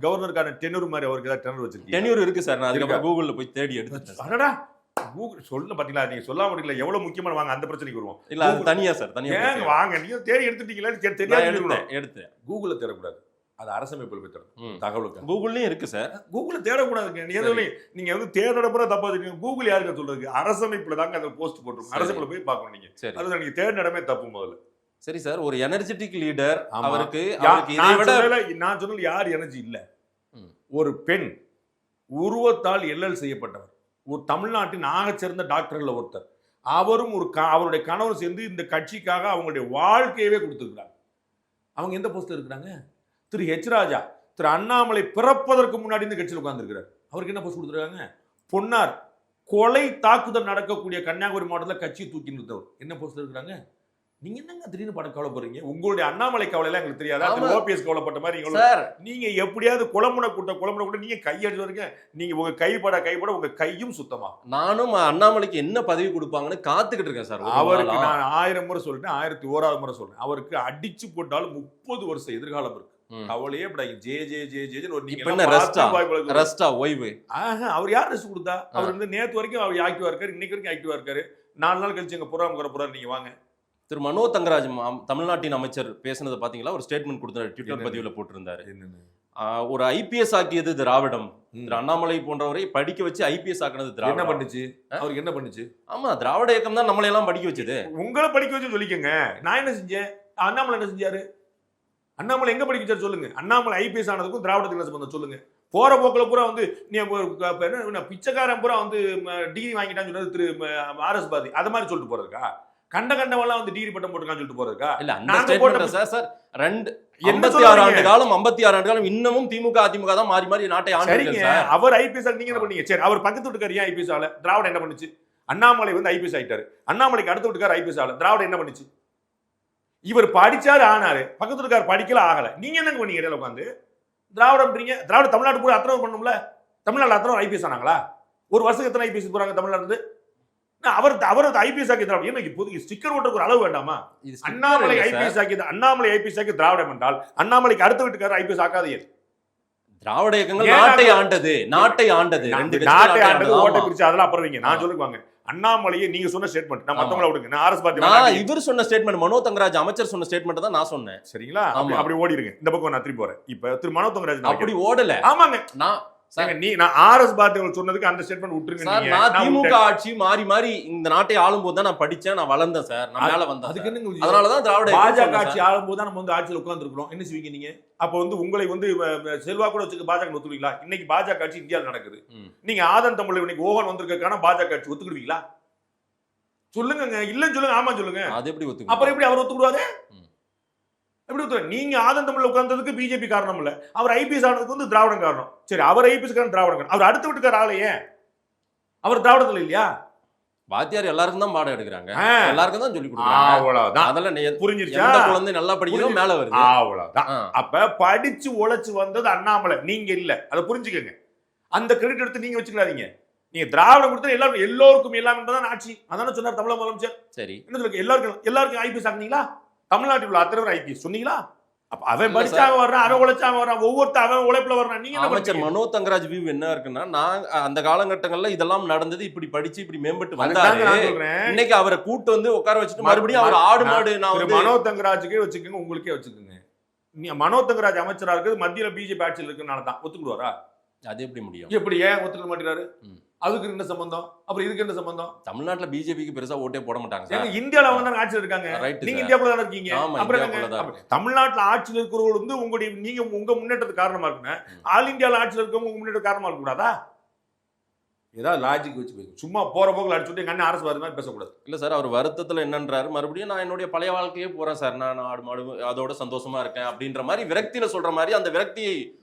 கவர்னருக்கான டெனூர் மாதிரி அவருக்கு ஏதாவது டெனூர் வச்சிருக்கீங்க? டெனூர் இருக்கு சார். நான் அதுக்கப்புறம் கூகுள்ல போய் தேடி எடுத்துட்டேன். அடடா, கூகுள் சொல்ல பாத்தீங்களா? நீங்க சொல்லாம இருக்கல எவ்வளவு முக்கியமான. வாங்க அந்த பிரச்சனைக்கு வருவோம். இல்ல அது தனியா சார், தனியா வாங்க. நீங்க தேடி எடுத்துட்டீங்களா? தெரியாது. எடுத்தேன். கூகுள்ல தேடக்கூடாது. அது அரசமைப்பில் போய் தேடணும். தகவலுக்கு கூகுள்லயும் இருக்கு சார். கூகுள்ல தேடக்கூடாதுங்க. நீங்க வந்து தேடுறப்ப தப்பா வச்சிருக்கீங்க. கூகுள் யாருங்க சொல்றது? அரசமைப்புல தாங்க அந்த போஸ்ட் போட்டுருக்கோம். அரசமைப்புல போய் பார்க்கணும் நீங்க. அதுதான் நீங்க தேடின இடமே தப்பு முதல்ல. சரி சார், ஒரு எனர்ஜெட்டிக் லீடர் அவருக்கு நான் சொன்னது யார் எனர்ஜி இல்ல. ஒரு பெண் உருவத்தால் எல்லல் செய்யப்பட்டவர், ஒரு தமிழ்நாட்டின் ஆகச்சிறந்த டாக்டர்கள் ஒருத்தர். அவரும் அவருடைய கணவர் சேர்ந்து இந்த கட்சிக்காக அவங்களுடைய வாழ்க்கையவே கொடுத்துருக்காங்க. அவங்க எந்த போஸ்ட்ல இருக்கிறாங்க? திரு ஹெச் ராஜா, திரு அண்ணாமலை பிறப்பதற்கு முன்னாடி இந்த கட்சியில் உட்கார்ந்துருக்கிறார். அவருக்கு என்ன போஸ்ட் கொடுத்துருக்காங்க? பொன்னார் கொலை தாக்குதல் நடக்கக்கூடிய கன்னியாகுமரி மாவட்டத்தில் கட்சியை தூக்கி நிறுத்தவர். என்ன போஸ்ட்ல இருக்கிறாங்க? நீங்க என்னங்க திடீர்னு படம் கவலைப்படுறீங்க? உங்களுடைய அண்ணாமலை கவலை எல்லாம் எங்களுக்கு தெரியாதா? ஓபிஎஸ் கவலைப்பட்ட மாதிரி நீங்க எப்படியாவது குழம்புன கூட்ட நீங்க கையெடுத்து வரீங்க. நீங்க உங்க கைப்பட உங்க கையும் சுத்தமா. நானும் அண்ணாமலைக்கு என்ன பதவி கொடுப்பாங்கன்னு காத்துக்கிட்டு இருக்கேன் சார். அவருக்கு நான் 1000 முறை சொல்லிட்டேன், 1001வது முறை சொல்றேன். அவருக்கு அடிச்சு போட்டாலும் 30 வருஷம் எதிர்காலம் இருக்கு. அவளையே ஓய்வு. அவர் யார் ரெஸ்ட் கொடுத்தா? அவர் வந்து நேத்து வரைக்கும் அவர் ஆக்டிவா இருக்காரு, இன்னைக்கு வரைக்கும் ஆக்டிவா இருக்காரு. 4 நாள் கழிச்சு எங்க புறாம போறாரு. நீங்க வாங்க. திரு மனோ தங்கராஜ் தமிழ்நாட்டின் அமைச்சர் பேசினதை பாத்தீங்களா? ஒரு ஸ்டேட்மெண்ட் கொடுத்தாரு, ட்விட்டர் பதிவுல போட்டிருந்தாரு. ஒரு ஐபிஎஸ் ஆக்கியது திராவிடம், திரு அண்ணாமலை போன்றவரை படிக்க வச்சு ஐபிஎஸ் ஆக்கினது திராவிடம். என்ன பண்ணுச்சு? அவருக்கு என்ன பண்ணுச்சு? ஆமா, திராவிட இயக்கம் தான் நம்மளை எல்லாம் படிக்க வச்சது. உங்களை படிக்க வச்சு சொல்லிக்கங்க. நான் என்ன செஞ்சேன்? அண்ணாமலை என்ன செஞ்சாரு? அண்ணாமலை எங்க படிக்க வச்சாரு சொல்லுங்க. அண்ணாமலை ஐபிஎஸ் ஆனதுக்கும் திராவிடத்துக்கு என்ன சம்பந்தம் சொல்லுங்க. போற போக்கில் பூரா வந்து நீ என்ன பிச்சைக்காரன் பூரா வந்து டிகிரி வாங்கிட்டான்னு சொன்னது திரு ஆர்எஸ் பாதி. அது மாதிரி சொல்லிட்டு போறதுக்கா? கண்டவெல்லாம் வந்து டிகிரி பட்டம் போட்டுருக்கான்னு சொல்லிட்டு போறதுக்கா? இல்ல, அந்த ஸ்டேட்மென்ட் சார் 56 ஆண்டு காலம் 56 ஆண்டு காலம் இன்னமும் திமுக அதிமுக தான் மாறி மாறி நாட்டை ஆண்டிருக்கீங்க சரிங்க. சார். அவர் ஐபிஎஸ் நீங்க என்ன பண்ணீங்க? சரி, அவர் பக்கத்து வீட்டுக்காரர் ஏன் ஐபிஎஸ் ஆல? திராவிடம் என்ன பண்ணுச்சு? அண்ணாமலை வந்து ஐபிஎஸ் ஆயிட்டாரு. அண்ணாமலைக்கு அடுத்த வீட்டுக்காரர் ஐபிஎஸ் ஆல. திராவிடம் என்ன பண்ணுச்சு? இவர் படிச்சாரு, ஆனாரு. பக்கத்து வீட்டுக்காரர் படிக்கல, ஆகல. நீங்க என்ன பண்ணீங்க? இடையில உட்காந்து திராவிடம்ன்றீங்க. திராவிட தமிழ்நாடு கூட அத்தனை பண்ணணும்ல. தமிழ்நாடு அத்தனை ஐபிஎஸ் ஆனாங்களா? ஒரு வருஷத்துக்கு எத்தனை ஐபிஎஸ் போறாங்க தமிழ்நாடு இருந்து? அவர் ஐபிஎஸ் ஆக்கி திராவிடம். என்ன இப்போதைக்கு ஸ்டிக்கர் ஓட்டுறதுக்கு ஒரு அளவு வேண்டாமா? அண்ணாமலை ஐபிஎஸ் ஆக்கி திராவிடம் என்றால் அண்ணாமலைக்கு அடுத்த வீட்டுக்காரர் ஐபிஎஸ் ஆக்காதீங்க. திராவிட இயக்கங்கள் நாட்டை ஆண்டது ஓட்டை பிரிச்சு அதெல்லாம் அப்புறம் நான் சொல்லுவாங்க. அண்ணாமலையை நீங்க சொன்ன ஸ்டேட்மெண்ட், நான் மத்தவங்கள விடுங்க. நான் ஆர்எஸ் பார்ட்டி இவர் சொன்ன ஸ்டேட்மெண்ட், மனோ தங்கராஜ் அமைச்சர் சொன்ன ஸ்டேட்மெண்ட் தான் நான் சொன்னேன். சரிங்களா? அப்படி ஓடிடுங்க. இந்த பக்கம் நான் திருப்பி போறேன். இப்ப திரு மனோ தங்கராஜ் அப்படி ஓடல. ஆமாங்க. நான் ஆர்எஸ் பார்ட்டி சொன்னதுக்கு அந்த ஸ்டேட்மெண்ட் விட்டுருங்க. நான் திமுக ஆட்சி மாறி மாறி இந்த நாட்டை ஆளும் போது தான் நான் படிச்சேன், நான் வளர்ந்தேன் சார். நான் மேல வந்தேன். அதுக்கு என்ன? அதனாலதான் திராவிட பாஜக ஆட்சி ஆளும் போது தான் நம்ம வந்து ஆட்சியில் உட்கார்ந்து இருக்கிறோம். என்ன செய்வீங்க நீங்க? அப்ப வந்து உங்களை வந்து செல்வா கூட வச்சுக்க பாஜக ஒத்துக்குவீங்களா? இன்னைக்கு பாஜக ஆட்சி இந்தியாவில் நடக்குது. நீங்க ஆதன் தமிழ் இன்னைக்கு ஓவன் வந்திருக்கான பாஜக ஆட்சி ஒத்துக்கிடுவீங்களா? சொல்லுங்க. இல்லன்னு சொல்லுங்க, ஆமா சொல்லுங்க. அது எப்படி ஒத்துக்கு? அப்புறம் எப்படி அவர் ஒத்துக்கிடுவாரு? எப்படி ஒத்துக்க? நீங்க ஆதன் தமிழ்ல உட்கார்ந்ததுக்கு பிஜேபி காரணம் இல்ல. அவர் ஐபிஎஸ் ஆனதுக்கு வந்து திராவிடம் காரணம். சரி, அவர் ஐபிஎஸ் காரணம், திராவிடம் காரணம். அவர் அடுத்த வீட்டுக்கார ஆளையே அவர் திராவிடத்துல இல்லையா? வாத்தியார் எல்லாருக்கும் தான் பாடம் எடுக்கிறாங்க, எல்லாருக்கும் தான் சொல்லி கொடுக்குறாங்க. அவ்வளவுதான். அதெல்லாம் புரிஞ்சிருச்சா? எந்த குழந்தை நல்லா படிக்கிறதோ மேல வருது. அவ்வளவுதான். அப்ப படிச்சு உழைச்சு வந்தது அண்ணாமலை, நீங்க இல்ல. அதை புரிஞ்சுக்கங்க. அந்த கிரெடிட் எடுத்து நீங்க வச்சுக்காதீங்க. நீங்க திராவிடம் கொடுத்தா எல்லோருக்கும் எல்லாம் என்பதான் ஆட்சி. அதான சொன்னார் தமிழக முதலமைச்சர். சரி, என்ன சொல்லுங்க? எல்லாருக்கும் ஐபிஎஸ் ஆக்குனீங்களா? தமிழ்நாட்டில் உள்ள அத்தனை ஐபிஎஸ் சொன்னீங்களா? அப்ப அவன் படிச்சாங்க வர்றான், அவன் உழைச்சாங்க வர்றான், ஒவ்வொருத்த அவன் உழைப்புல வர்றான். நீங்க அமைச்சர் மனோ தங்கராஜ் வியூ என்ன இருக்குன்னா, நான் அந்த காலகட்டங்கள்ல இதெல்லாம் நடந்தது, இப்படி படிச்சு இப்படி மேம்பட்டு வந்தாரு. இன்னைக்கு அவரை கூட்டு வந்து உட்கார வச்சுட்டு மறுபடியும் அவர் ஆடு மாடு. நான் மனோ தங்கராஜுக்கே வச்சுக்கோங்க, உங்களுக்கே வச்சுக்கோங்க. மனோ தங்கராஜ் அமைச்சரா இருக்குது, மத்தியில பிஜேபி ஆட்சியில் இருக்குனால தான் ஒத்துக்குடுவாரா? அது எப்படி முடியும்? எப்படி ஏன் ஒத்துக்க மாட்டேறாரு? அதுக்கு என்ன சம்பந்தம்? அப்புறம் இதுக்கு என்ன சம்பந்தம்? தமிழ்நாட்டுல பிஜேபிக்கு பெருசா ஓட்டே போட மாட்டாங்க சார். இந்தியால அவங்க தான் ஆட்சியில் இருக்காங்க. நீங்க இந்தியாவுல தான் இருக்கீங்க. அப்புறம் தமிழ்நாட்டுல ஆட்சியில் இருக்கிறவங்க வந்து உங்களுடைய நீங்க உங்க முன்னேற்றத்துக்கு காரணமா இருக்குங்க. ஆல் இந்தியால ஆட்சியில் இருக்கவங்க உங்க முன்னேற்ற காரணமா இருக்க கூடாதா? ஏதாவது லாஜிக் வச்சு பேசுங்க. சும்மா போற போக்குல அடிச்சுட்டு எங்க அண்ணன் அரசு மாதிரி பேசக்கூடாது. இல்ல சார், அவர் வருத்தத்துல என்னன்றாரு, மறுபடியும் நான் என்னுடைய பழைய வாழ்க்கையே போறேன் சார், நான் ஆடு மாடு அதோட சந்தோஷமா இருக்கேன் அப்படின்ற மாதிரி விரக்தியில சொல்ற மாதிரி. அந்த விரக்தியை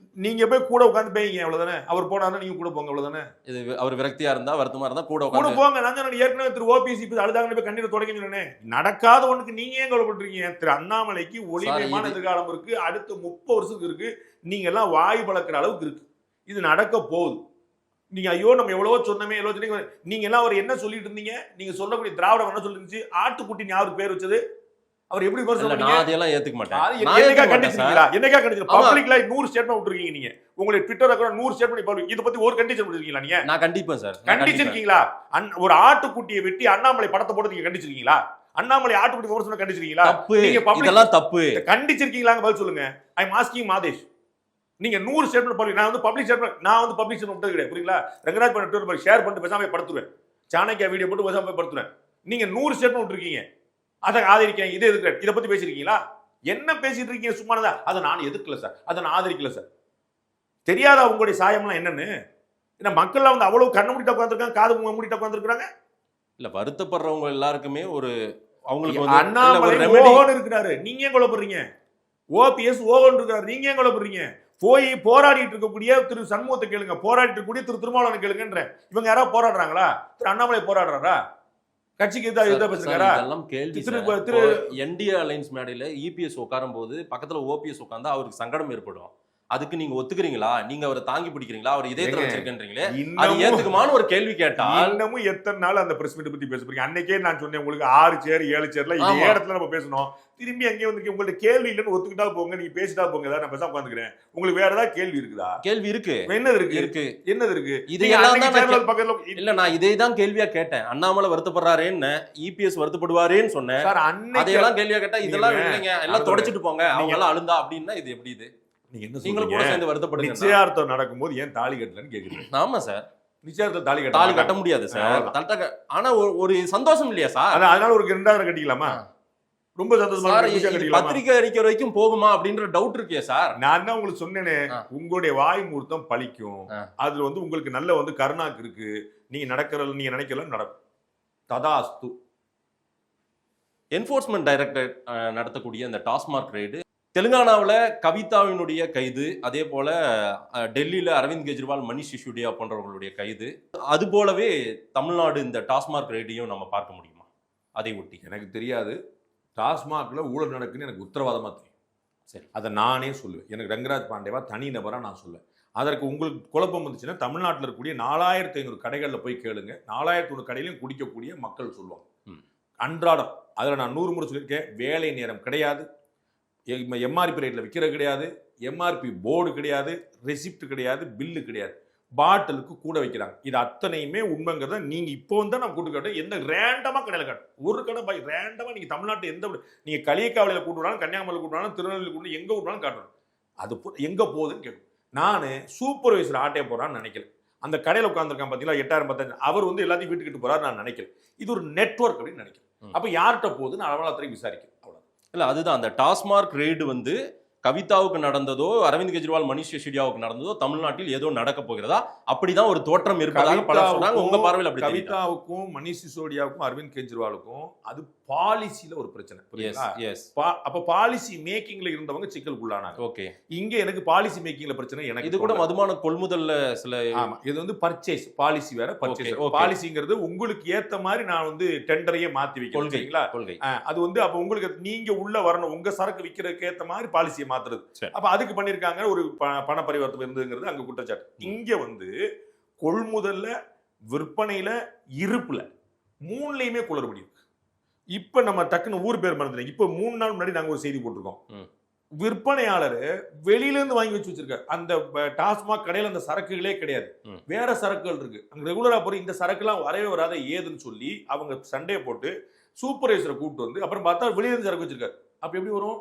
நீங்க போய் கூட உட்காந்து பேய்ங்க, அவ்வளவுதானே. அவர் போனாலும் நீங்க கூட போங்க, அவ்வளவுதானே. இது அவர் விரக்தியா இருந்தா வருத்தமா இருந்தா கூட போங்க. நான் ஏற்கனவே திரு ஓபிஎஸ் அழுதாங்க போய் கண்ணீரை தொடங்கி சொன்னேன். நடக்காத ஒண்ணுக்கு நீங்க ஏன் கவலைப்படுறீங்க? திரு அண்ணாமலைக்கு ஒளிமயமான எதிர்காலம் இருக்கு, அடுத்த 30 வருஷத்துக்கு இருக்கு. நீங்க எல்லாம் வாய் பழக்கிற அளவுக்கு இருக்கு. இது நடக்க போகுது. நீங்க ஐயோ நம்ம எவ்வளவோ சொன்னமே, எவ்வளவு சொன்னீங்க. நீங்க எல்லாம் அவர் என்ன சொல்லிட்டு இருந்தீங்க? நீங்க சொல்லக்கூடிய திராவிடம் என்ன சொல்லிருந்துச்சு? ஆட்டுக்குட்டி யாருக்கு பேர் வச்சது? அவர் எப்படி பேர் சொல்றீங்க? நான் அதெல்லாம் ஏத்துக்க மாட்டேன். என்னைக்கா கண்டிச்சீங்களா? என்னைக்கா கண்டிச்சு? பப்ளிக்ல 100 ஸ்டேட்மென்ட் விட்டுருக்கீங்க நீங்க. உங்களுடைய ட்விட்டர் அக்கவுண்ட் 100 ஸ்டேட்மென்ட் பப்ளிக். இத பத்தி ஒரு கண்டிஷன் விட்டுருக்கீங்களா நீங்க? நான் கண்டிப்பேன் சார். கண்டிச்சிருக்கீங்களா? ஒரு ஆட்டுக்குட்டியை வெட்டி அண்ணாமலை படத்தை போட்டு நீங்க கண்டிச்சிருக்கீங்களா? அண்ணாமலை ஆட்டுக்குட்டி விமர்சனம் கண்டிச்சிருக்கீங்களா? நீங்க இதெல்லாம் தப்பு கண்டிச்சிருக்கீங்களா? பதில் சொல்லுங்க. ஐ அம் ஆஸ்கிங் மாதேஷ். நீங்க 100 ஸ்டேட்மென்ட் பப்ளிக், நான் வந்து பப்ளிக் ஸ்டேட்மென்ட், நான் வந்து பப்ளிக் ஸ்டேட்மென்ட் விட்டது கிடையாது. புரியுங்களா? ரங்கராஜ் பண்ண ட்விட்டர் ஷேர் பண்ணிட்டு பேசாம படுத்துறேன். சாணக்கியா வீடியோ போட்டு பேசாம படுத்துறேன். நீங்க 100 ஸ்டேட்மென்ட் விட்டுருக்கீங்க. அதை ஆதரிக்கிறேன், இதே எதிர்க்கிறேன். இதை பத்தி பேசிருக்கீங்களா? என்ன பேசிட்டு இருக்கீங்க? சும்மானதா? அதை நான் எதிர்க்கல சார், அதை நான் ஆதரிக்கல சார். தெரியாதா உங்களுடைய சாயம்லாம் என்னன்னு? ஏன்னா மக்கள் வந்து அவ்வளவு கண்ணு மூடிட்டு உட்காந்துருக்காங்க, காது மூடிட்டு உட்காந்துருக்காங்க. இல்ல, வருத்தப்படுறவங்க எல்லாருக்குமே ஒரு அவங்களுக்கு அண்ணாமலை ஓகோன்னு இருக்கிறாரு, நீங்க ஏன் கொலைப்படுறீங்க? ஓபிஎஸ் ஓகோன்னு இருக்காரு, நீங்க ஏன் கொலைப்படுறீங்க? போய் போராடிட்டு இருக்கக்கூடிய திரு சண்முகத்தை கேளுங்க, போராடிட்டு இருக்கக்கூடிய திரு திருமாவளவன் கேளுங்கன்ற. இவங்க யாராவது போராடுறாங்களா? திரு அண்ணாமலை போராடுறாரா? கட்சிக்கு எதாவது பேசுறாரா? திரு என்டிஏ அலைன்ஸ் மேடையில இபிஎஸ் உட்காரும் போது பக்கத்துல ஓபிஎஸ் உட்கார்ந்தா அவருக்கு சங்கடம் ஏற்படும். அதுக்கு நீங்க ஒத்துக்கிறீங்களா? நீங்க அவரை தாங்கி பிடிக்கிறீங்களா? அவர் இதயத்துல வச்சிருக்கீங்களே, அது ஏத்துக்குமான்னு ஒரு கேள்வி கேட்டா இன்னமும் எத்தனை நாள் அந்த பிரஸ் மீட் பத்தி பேச போறீங்க? அன்னைக்கே நான் சொன்னேன் உங்களுக்கு 6 சேர் 7 சேர்ல இதே இடத்துல நம்ம பேசணும். திரும்பி அங்கே வந்து உங்கள்ட்ட கேள்வி இல்லைன்னு ஒத்துக்கிட்டா போங்க, நீங்க பேசிட்டா போங்க. நான் பேசாம உட்காந்துக்கிறேன். உங்களுக்கு வேற ஏதாவது கேள்வி இருக்குதா? கேள்வி இருக்கு. என்னது இருக்கு? என்னது இருக்கு? இல்ல, நான் இதே தான் கேள்வியா கேட்டேன். அண்ணாமலை வருத்தப்படுறாரேன்னு, இபிஎஸ் வருத்தப்படுவாரேன்னு சொன்னேன். அதையெல்லாம் கேள்வியா கேட்டா இதெல்லாம் இல்லைங்க, எல்லாம் தொடச்சிட்டு போங்க, அவங்க எல்லாம் அழுந்தா அப்படின்னா இது எப்படி? இது நீங்களும் கூட சேர்ந்து வருத்தப்படுங்க. நிச்சயார்த்தம் நடக்கும்போது ஏன் தாலி கட்டலன்னு கேக்குறீங்க? ஆமா சார், நிச்சயார்த்தம் தாலி கட்ட முடியாது சார். ஆனா ஒரு சந்தோஷம் இல்லையா சார்? அதனால ஒரு 2,000 கட்டிக்கலாமா? ரொம்ப சந்தோஷமா பத்திரிகை அடிக்கிற வரைக்கும் போகுமா அப்படின்ற டவுட் இருக்கே சார். நான் தான் உங்களுக்கு சொன்னேனே, உங்களுடைய வாய் மூர்த்தம் பழிக்கும். அதுல வந்து உங்களுக்கு நல்ல வந்து கருணாக்கு இருக்கு. நீங்க நினைக்கலாம் நடக்கும். ததாஸ்து. என்ஃபோர்ஸ்மெண்ட் டைரக்டரேட் நடத்தக்கூடிய அந்த டாஸ்மார்க் ரெய்டு தெலுங்கானாவில் கவிதாவினுடைய கைது, அதே போல டெல்லியில் அரவிந்த் கெஜ்ரிவால், மணிஷ் சிசோடியா போன்றவர்களுடைய கைது, அது போலவே தமிழ்நாடு இந்த டாஸ்மாக் ரெய்டையும் நம்ம பார்க்க முடியுமா? அதை ஒட்டி எனக்கு தெரியாது. டாஸ்மாகில் ஊழல் நடக்குன்னு எனக்கு உத்தரவாதமாக தெரியும். சரி, அதை நானே சொல்லுவேன். எனக்கு ரங்கராஜ் பாண்டேவா தனி நபராக நான் சொல்லுவேன். அதற்கு உங்களுக்கு குழப்பம் வந்துச்சுன்னா தமிழ்நாட்டில் இருக்கக்கூடிய 4500 கடைகளில் போய் கேளுங்க. 4500 கடையிலையும் குடிக்கக்கூடிய மக்கள் சொல்லுவாங்க. அன்றாடம் அதில் நான் 100 முறை சொல்லியிருக்கேன். வேலை நேரம் கிடையாது, எம்ஆர்பி ரேட்டில் விற்கிறது கிடையாது, எம்ஆர்பி போர்டு கிடையாது, ரெசிப்ட் கிடையாது, பில்லு கிடையாது, பாட்டிலுக்கு கூட வைக்கிறாங்க. இது அத்தனையுமே உண்மைங்கிறத நீங்கள் இப்போ வந்து நம்ம கூட்டு காட்டும். எந்த ரேண்டமாக கடையில் காட்டும், ஒரு கடை பாய் ரேண்டமாக நீங்கள் தமிழ்நாட்டு எந்த நீங்கள் களியக்காவலையில் கூட்டுனாலும், கன்னியாகுமரியில் கூட்டினாலும், திருநெல்வேலி கூட்டு எங்கே கூட்டினாலும் காட்டணும். அது எங்கே போகுதுன்னு கேட்கும். நான் சூப்பர்வைசர் ஆட்டே போகிறான்னு நினைக்கல. அந்த கடையில் உட்காந்துருக்கான் பார்த்தீங்களா 8000 10,000, அவர் வந்து எல்லாத்தையும் வீட்டுக்கிட்டு போகிறாரு நான் நினைக்கல. இது ஒரு நெட்வொர்க் அப்படின்னு நினைக்கிறேன். அப்போ யார்கிட்ட போகுதுன்னு அலுவலகத்துறை விசாரிக்கிறேன். அவ்வளோ இல்லை, அதுதான் அந்த டாஸ்மாக் ரெய்டு வந்து கவிதாவுக்கு நடந்ததோ, அரவிந்த் கெஜ்ரிவால், மணிஷ் சிசோடியாவுக்கு நடந்ததோ, தமிழ்நாட்டில் ஏதோ நடக்க போகிறதா? அப்படிதான் ஒரு தோற்றம் இருப்பதாக பலர் சொல்றாங்க. உங்க பார்வையில் அப்படி தெரியுதா? கவிதாவுக்கும் மணிஷ் சிசோடியாவுக்கும் அரவிந்த் கெஜ்ரிவாலுக்கும் அது பாலிசியில ஒரு பிரச்சனை. அப்ப பாலிசி மேக்கிங்ல இருந்தவங்க சிக்கலுக்குள்ளானாங்க. ஓகே, இங்க எனக்கு பாலிசி மேக்கிங்ல பிரச்சனை. எனக்கு இது கூட மதுமான கொள்முதல்ல சில இது வந்து பர்ச்சேஸ் பாலிசி வேற, பர்ச்சேஸ் பாலிசிங்கிறது உங்களுக்கு ஏத்த மாதிரி நான் வந்து டெண்டரையே மாத்தி வைக்கிறேன். கொள்கை அது வந்து அப்ப உங்களுக்கு நீங்க உள்ள வரணும், உங்க சரக்கு விற்கிறதுக்கு ஏத்த மாதிரி பாலிசியை மாத்துறது. அப்ப அதுக்கு பண்ணிருக்காங்க ஒரு பண பரிவர்த்தனை இருந்ததுங்கிறது அங்க குற்றச்சாட்டு. இங்க வந்து கொள்முதல்ல, விற்பனையில, இருப்புல மூணுலயுமே குளறுபடி இருக்கு. இப்ப நம்ம டக்குன்னு ஊர் பேர் மறந்துட்டேன். இப்ப 3 நாள் முன்னாடி நாங்க ஒரு செய்தி போட்டிருக்கோம். விற்பனையாளர் வெளியில இருந்து வாங்கி வச்சிருக்காரு. அந்த டாஸ்மாக் கடையில அந்த சரக்குகளே கிடையாது, வேற சரக்குகள் இருக்கு. அங்க ரெகுலரா போய் இந்த சரக்கு எல்லாம் வரவே வராத ஏதுன்னு சொல்லி அவங்க சண்டையை போட்டு சூப்பர்வைசரை கூப்பிட்டு வந்து அப்புறம் பார்த்தா வெளியில இருந்து சரக்கு வச்சிருக்காரு. அப்ப எப்படி வரும்?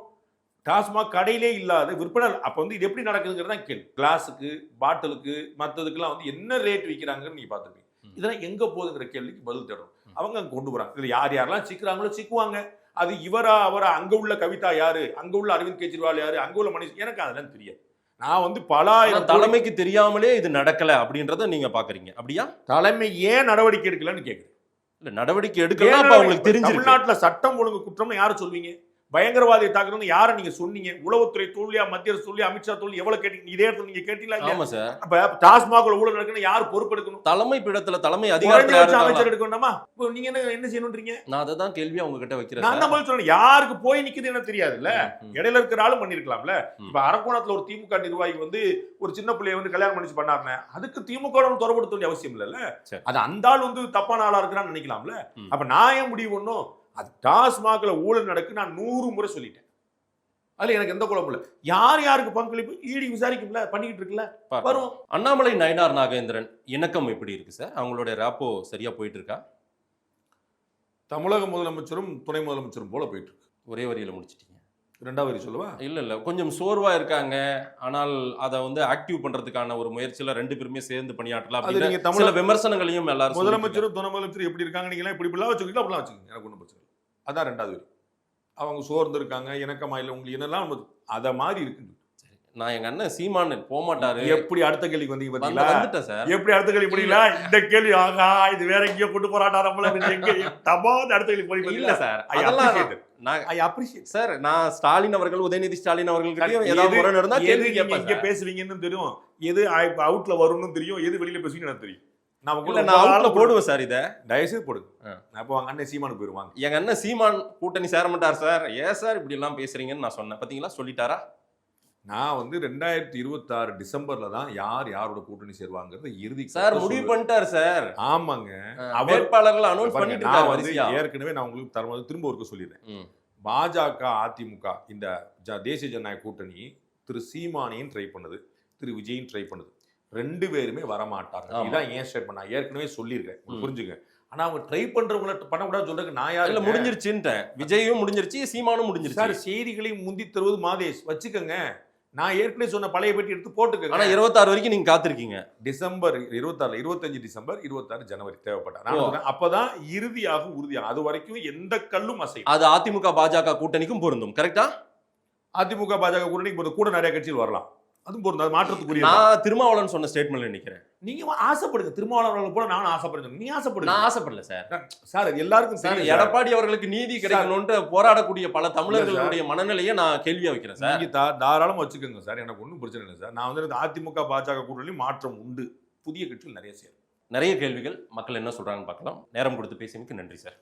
டாஸ்மாக் கடையிலே இல்லாத விற்பனை. அப்ப வந்து இது எப்படி நடக்குதுங்கிறதா கேள்வி. கிளாஸுக்கு, பாட்டிலுக்கு, மற்றதுக்கெல்லாம் வந்து என்ன ரேட் விற்கிறாங்கன்னு நீங்க பாத்துருக்கீங்க. இதெல்லாம் எங்க போகுதுங்கிற கேள்விக்கு பதில் தேடணும். அவங்க அங்க கொண்டு போறாங்க. இதுல யார் யாரெல்லாம் சிக்கிறாங்களோ சிக்குவாங்க. அது இவரா அவரா, அங்க உள்ள கவிதா யாரு, அங்க உள்ள அரவிந்த் கெஜ்ரிவால் யாரு, அங்க உள்ள மணிஷ், எனக்கு அதெல்லாம் தெரியாது. நான் வந்து பலாயிரம் தலைமைக்கு தெரியாமலே இது நடக்கல அப்படின்றத நீங்க பாக்குறீங்க. அப்படியா? தலைமை ஏன் நடவடிக்கை எடுக்கலன்னு கேக்குறேன். இல்ல, நடவடிக்கை எடுக்கலாம். அப்ப உங்களுக்கு தெரிஞ்சு தமிழ்நாட்டுல சட்டம் ஒழுங்கு குற்றம்னு யாரை சொல்வீங்க? பயங்கரவாதியை தாக்குறது யாரை நீங்க சொன்னீங்க? உளவுத்துறை தோல்வியா, மத்திய அரசு தோல்வியா, அமித்ஷா தோல்வி எவ்வளவு கேட்டீங்க? இதே இடத்துல நீங்க கேட்டீங்களா? ஆமா சார். அப்ப டாஸ்மாக்ல ஊழல் நடக்குன்னு யார் பொறுப்பெடுக்கணும்? தலைமை பீடத்துல தலைமை அதிகாரத்துல அமைச்சர் எடுக்கணுமா? இப்போ நீங்க என்ன செய்யணும்ன்றீங்க? நான் அததான் கேள்வியா உங்ககிட்ட வைக்கிறேன். நான் தான் பதில் சொல்றேன். யாருக்கு போய் நிக்குது என்ன தெரியாதுல்ல. இடையில இருக்கிற ஆளும் பண்ணிருக்கலாம்ல. இப்ப அரக்கோணத்துல ஒரு திமுக நிர்வாகி வந்து ஒரு சின்ன பிள்ளைய வந்து கல்யாணம் பண்ணிச்சு பண்ணாருன்னு அதுக்கு திமுக தொடர்படுத்த வேண்டிய அவசியம் இல்லல்ல. அது அந்த ஆள் வந்து தப்பான ஆளா இருக்கிறான்னு நினைக்கலாம்ல. அப்ப நான் ஏன் முடிவு பண்ணும்? அது டாஸ்மாக்ல ஊழல் நடக்கு நான் 100 முறை சொல்லிட்டேன். அதுல எனக்கு எந்த குழப்பம் இல்லை. யார் யாருக்கு பங்களிப்பு ஈடி விசாரிக்கும்ல, பண்ணிக்கிட்டு இருக்குல்ல, வரும். அண்ணாமலை நயினார் நாகேந்திரன் இணக்கம் எப்படி இருக்கு சார்? அவங்களுடைய ராப்போ சரியா போயிட்டு இருக்கா? தமிழக முதலமைச்சரும் துணை முதலமைச்சரும் போல போயிட்டு இருக்கு. ஒரே வரியில முடிச்சிட்டீங்க. 2வது வரி சொல்லவா? இல்ல கொஞ்சம் சோர்வா இருக்காங்க. ஆனால் அதை வந்து ஆக்டிவ் பண்றதுக்கான ஒரு முயற்சியில 2 பேருமே சேர்ந்து பணியாற்றலாம் அப்படின்னு சில விமர்சனங்களையும் எல்லாரும். முதலமைச்சரும் துணை முதலமைச்சரும் எப்படி இருக்காங்க, நீங்க இப்படி வச்சுக்கலாம், அப்படிலாம் வச்சுக்கோங்க, எனக்கு ஒன்றும் பிரச்சனை இல்லை. அதான் 2வது வரி. அவங்க சோர்ந்து இருக்காங்க, இணக்கமா இல்லை, உங்களுக்கு என்னெல்லாம் அத மாதிரி இருக்கு. நான் எங்க அண்ணன் சீமான் போக மாட்டாரு. எப்படி அடுத்த கேள்விக்கு வந்தீங்க பாத்தீங்களா? வந்துட்டேன் சார். எப்படி அடுத்த கேள்வி முடியல? இந்த கேள்வி ஆகா இது வேற எங்கேயோ கொண்டு போறாடா நம்மள. அடுத்த கேள்வி போய் இல்ல சார். I appreciate sir. நான் ஸ்டாலின் அவர்கள், உதயநிதி ஸ்டாலின் அவர்கள் ஏதாவது முறை நடந்தா கேள்வி கேட்பேன். எங்க பேசுவீங்கன்னு தெரியும், எது அவுட்ல வரும்னு தெரியும், எது வெளியில பேசுவீங்கன்னு எனக்கு தெரியும். நான் போடுவேன் சார். இதை தயவுசெய்து போடுங்க. அப்போ அவங்க அண்ணன் சீமானு போயிருவாங்க. எங்க அண்ணன் சீமான் கூட்டணி சேர மாட்டார் சார். ஏன் சார் இப்படி எல்லாம் பேசுறீங்கன்னு நான் சொன்னேன். பாத்தீங்களா, சொல்லிட்டாரா? நான் வந்து 2026 டிசம்பர்ல தான் யார் யாரோட கூட்டணி சேருவாங்கிறது இறுதி சார் முடிவு பண்ணிட்டார் சார். ஆமாங்க, வேட்பாளர்கள் அனௌன்ஸ் பண்ணிட்டு இருக்காங்க. ஏற்கனவே நான் உங்களுக்கு திரும்ப ஒருக்க சொல்லிடுறேன். பாஜக, அதிமுக இந்த தேசிய ஜனநாயக கூட்டணி திரு சீமானையும் ட்ரை பண்ணுது, திரு விஜயும் ட்ரை பண்ணுது. 2 பேருமே வரமாட்டாங்க. இதான் ஏன் ஸ்டேட்மெண்ட். நான் ஏற்கனவே சொல்லியிருக்கேன், புரிஞ்சுங்க. ஆனா அவங்க ட்ரை பண்றவங்களை பண்ணக்கூடாது சொல்றதுக்கு நான் யாரு? இல்ல முடிஞ்சிருச்சுன்ட்டேன். விஜயும் முடிஞ்சிருச்சு, சீமானும் முடிஞ்சிருச்சு. சார் செய்திகளை முந்தி தருவது மாதேஷ் வச்சுக்கோங்க. நான் ஏற்கனவே சொன்ன பழைய பெட்டி எடுத்து போட்டுக்கோங்க. ஆனா 26 வரைக்கும் நீங்க காத்திருக்கீங்க. டிசம்பர் 26, 25 டிசம்பர், 26 ஜனவரி தேவைப்பட்டா அப்பதான் இறுதியாகும், உறுதியாகும். அது வரைக்கும் எந்த கல்லும் அசையும். அது அதிமுக பாஜக கூட்டணிக்கும் பொருந்தும். கரெக்டா? அதிமுக பாஜக கூட்டணிக்கு கூட நிறைய கட்சிகள் வரலாம். அதுவும் பொருந்தும், அது மாற்றத்துக்குரிய. நான் திருமாவளவன் சொன்ன ஸ்டேட்மெண்ட்ல நிக்கிறேன். நீங்க ஆசைப்படுங்க, திருமாவளவர்கள் போல நானும் ஆசைப்படுறேன். நீ ஆசைப்படுங்க. நான் ஆசைப்படல சார். சார் அது எல்லாருக்கும் சார், தெரியும். எடப்பாடி அவர்களுக்கு நீதி கிடைக்கணும்னு போராடக்கூடிய பல தமிழர்களுடைய மனநிலையை நான் கேள்வியா வைக்கிறேன் சார். நீங்க தாராளமா வச்சுக்கோங்க சார், எனக்கு ஒன்றும் பிரச்சனை இல்லை சார். நான் வந்து அதிமுக பாஜக கூட்டணி மாற்றம் உண்டு, புதிய கட்சிகள் நிறைய சேரும். நிறைய கேள்விகள், மக்கள் என்ன சொல்றாங்கன்னு பார்க்கலாம். நேரம் கொடுத்து பேசியமைக்கு நன்றி சார்.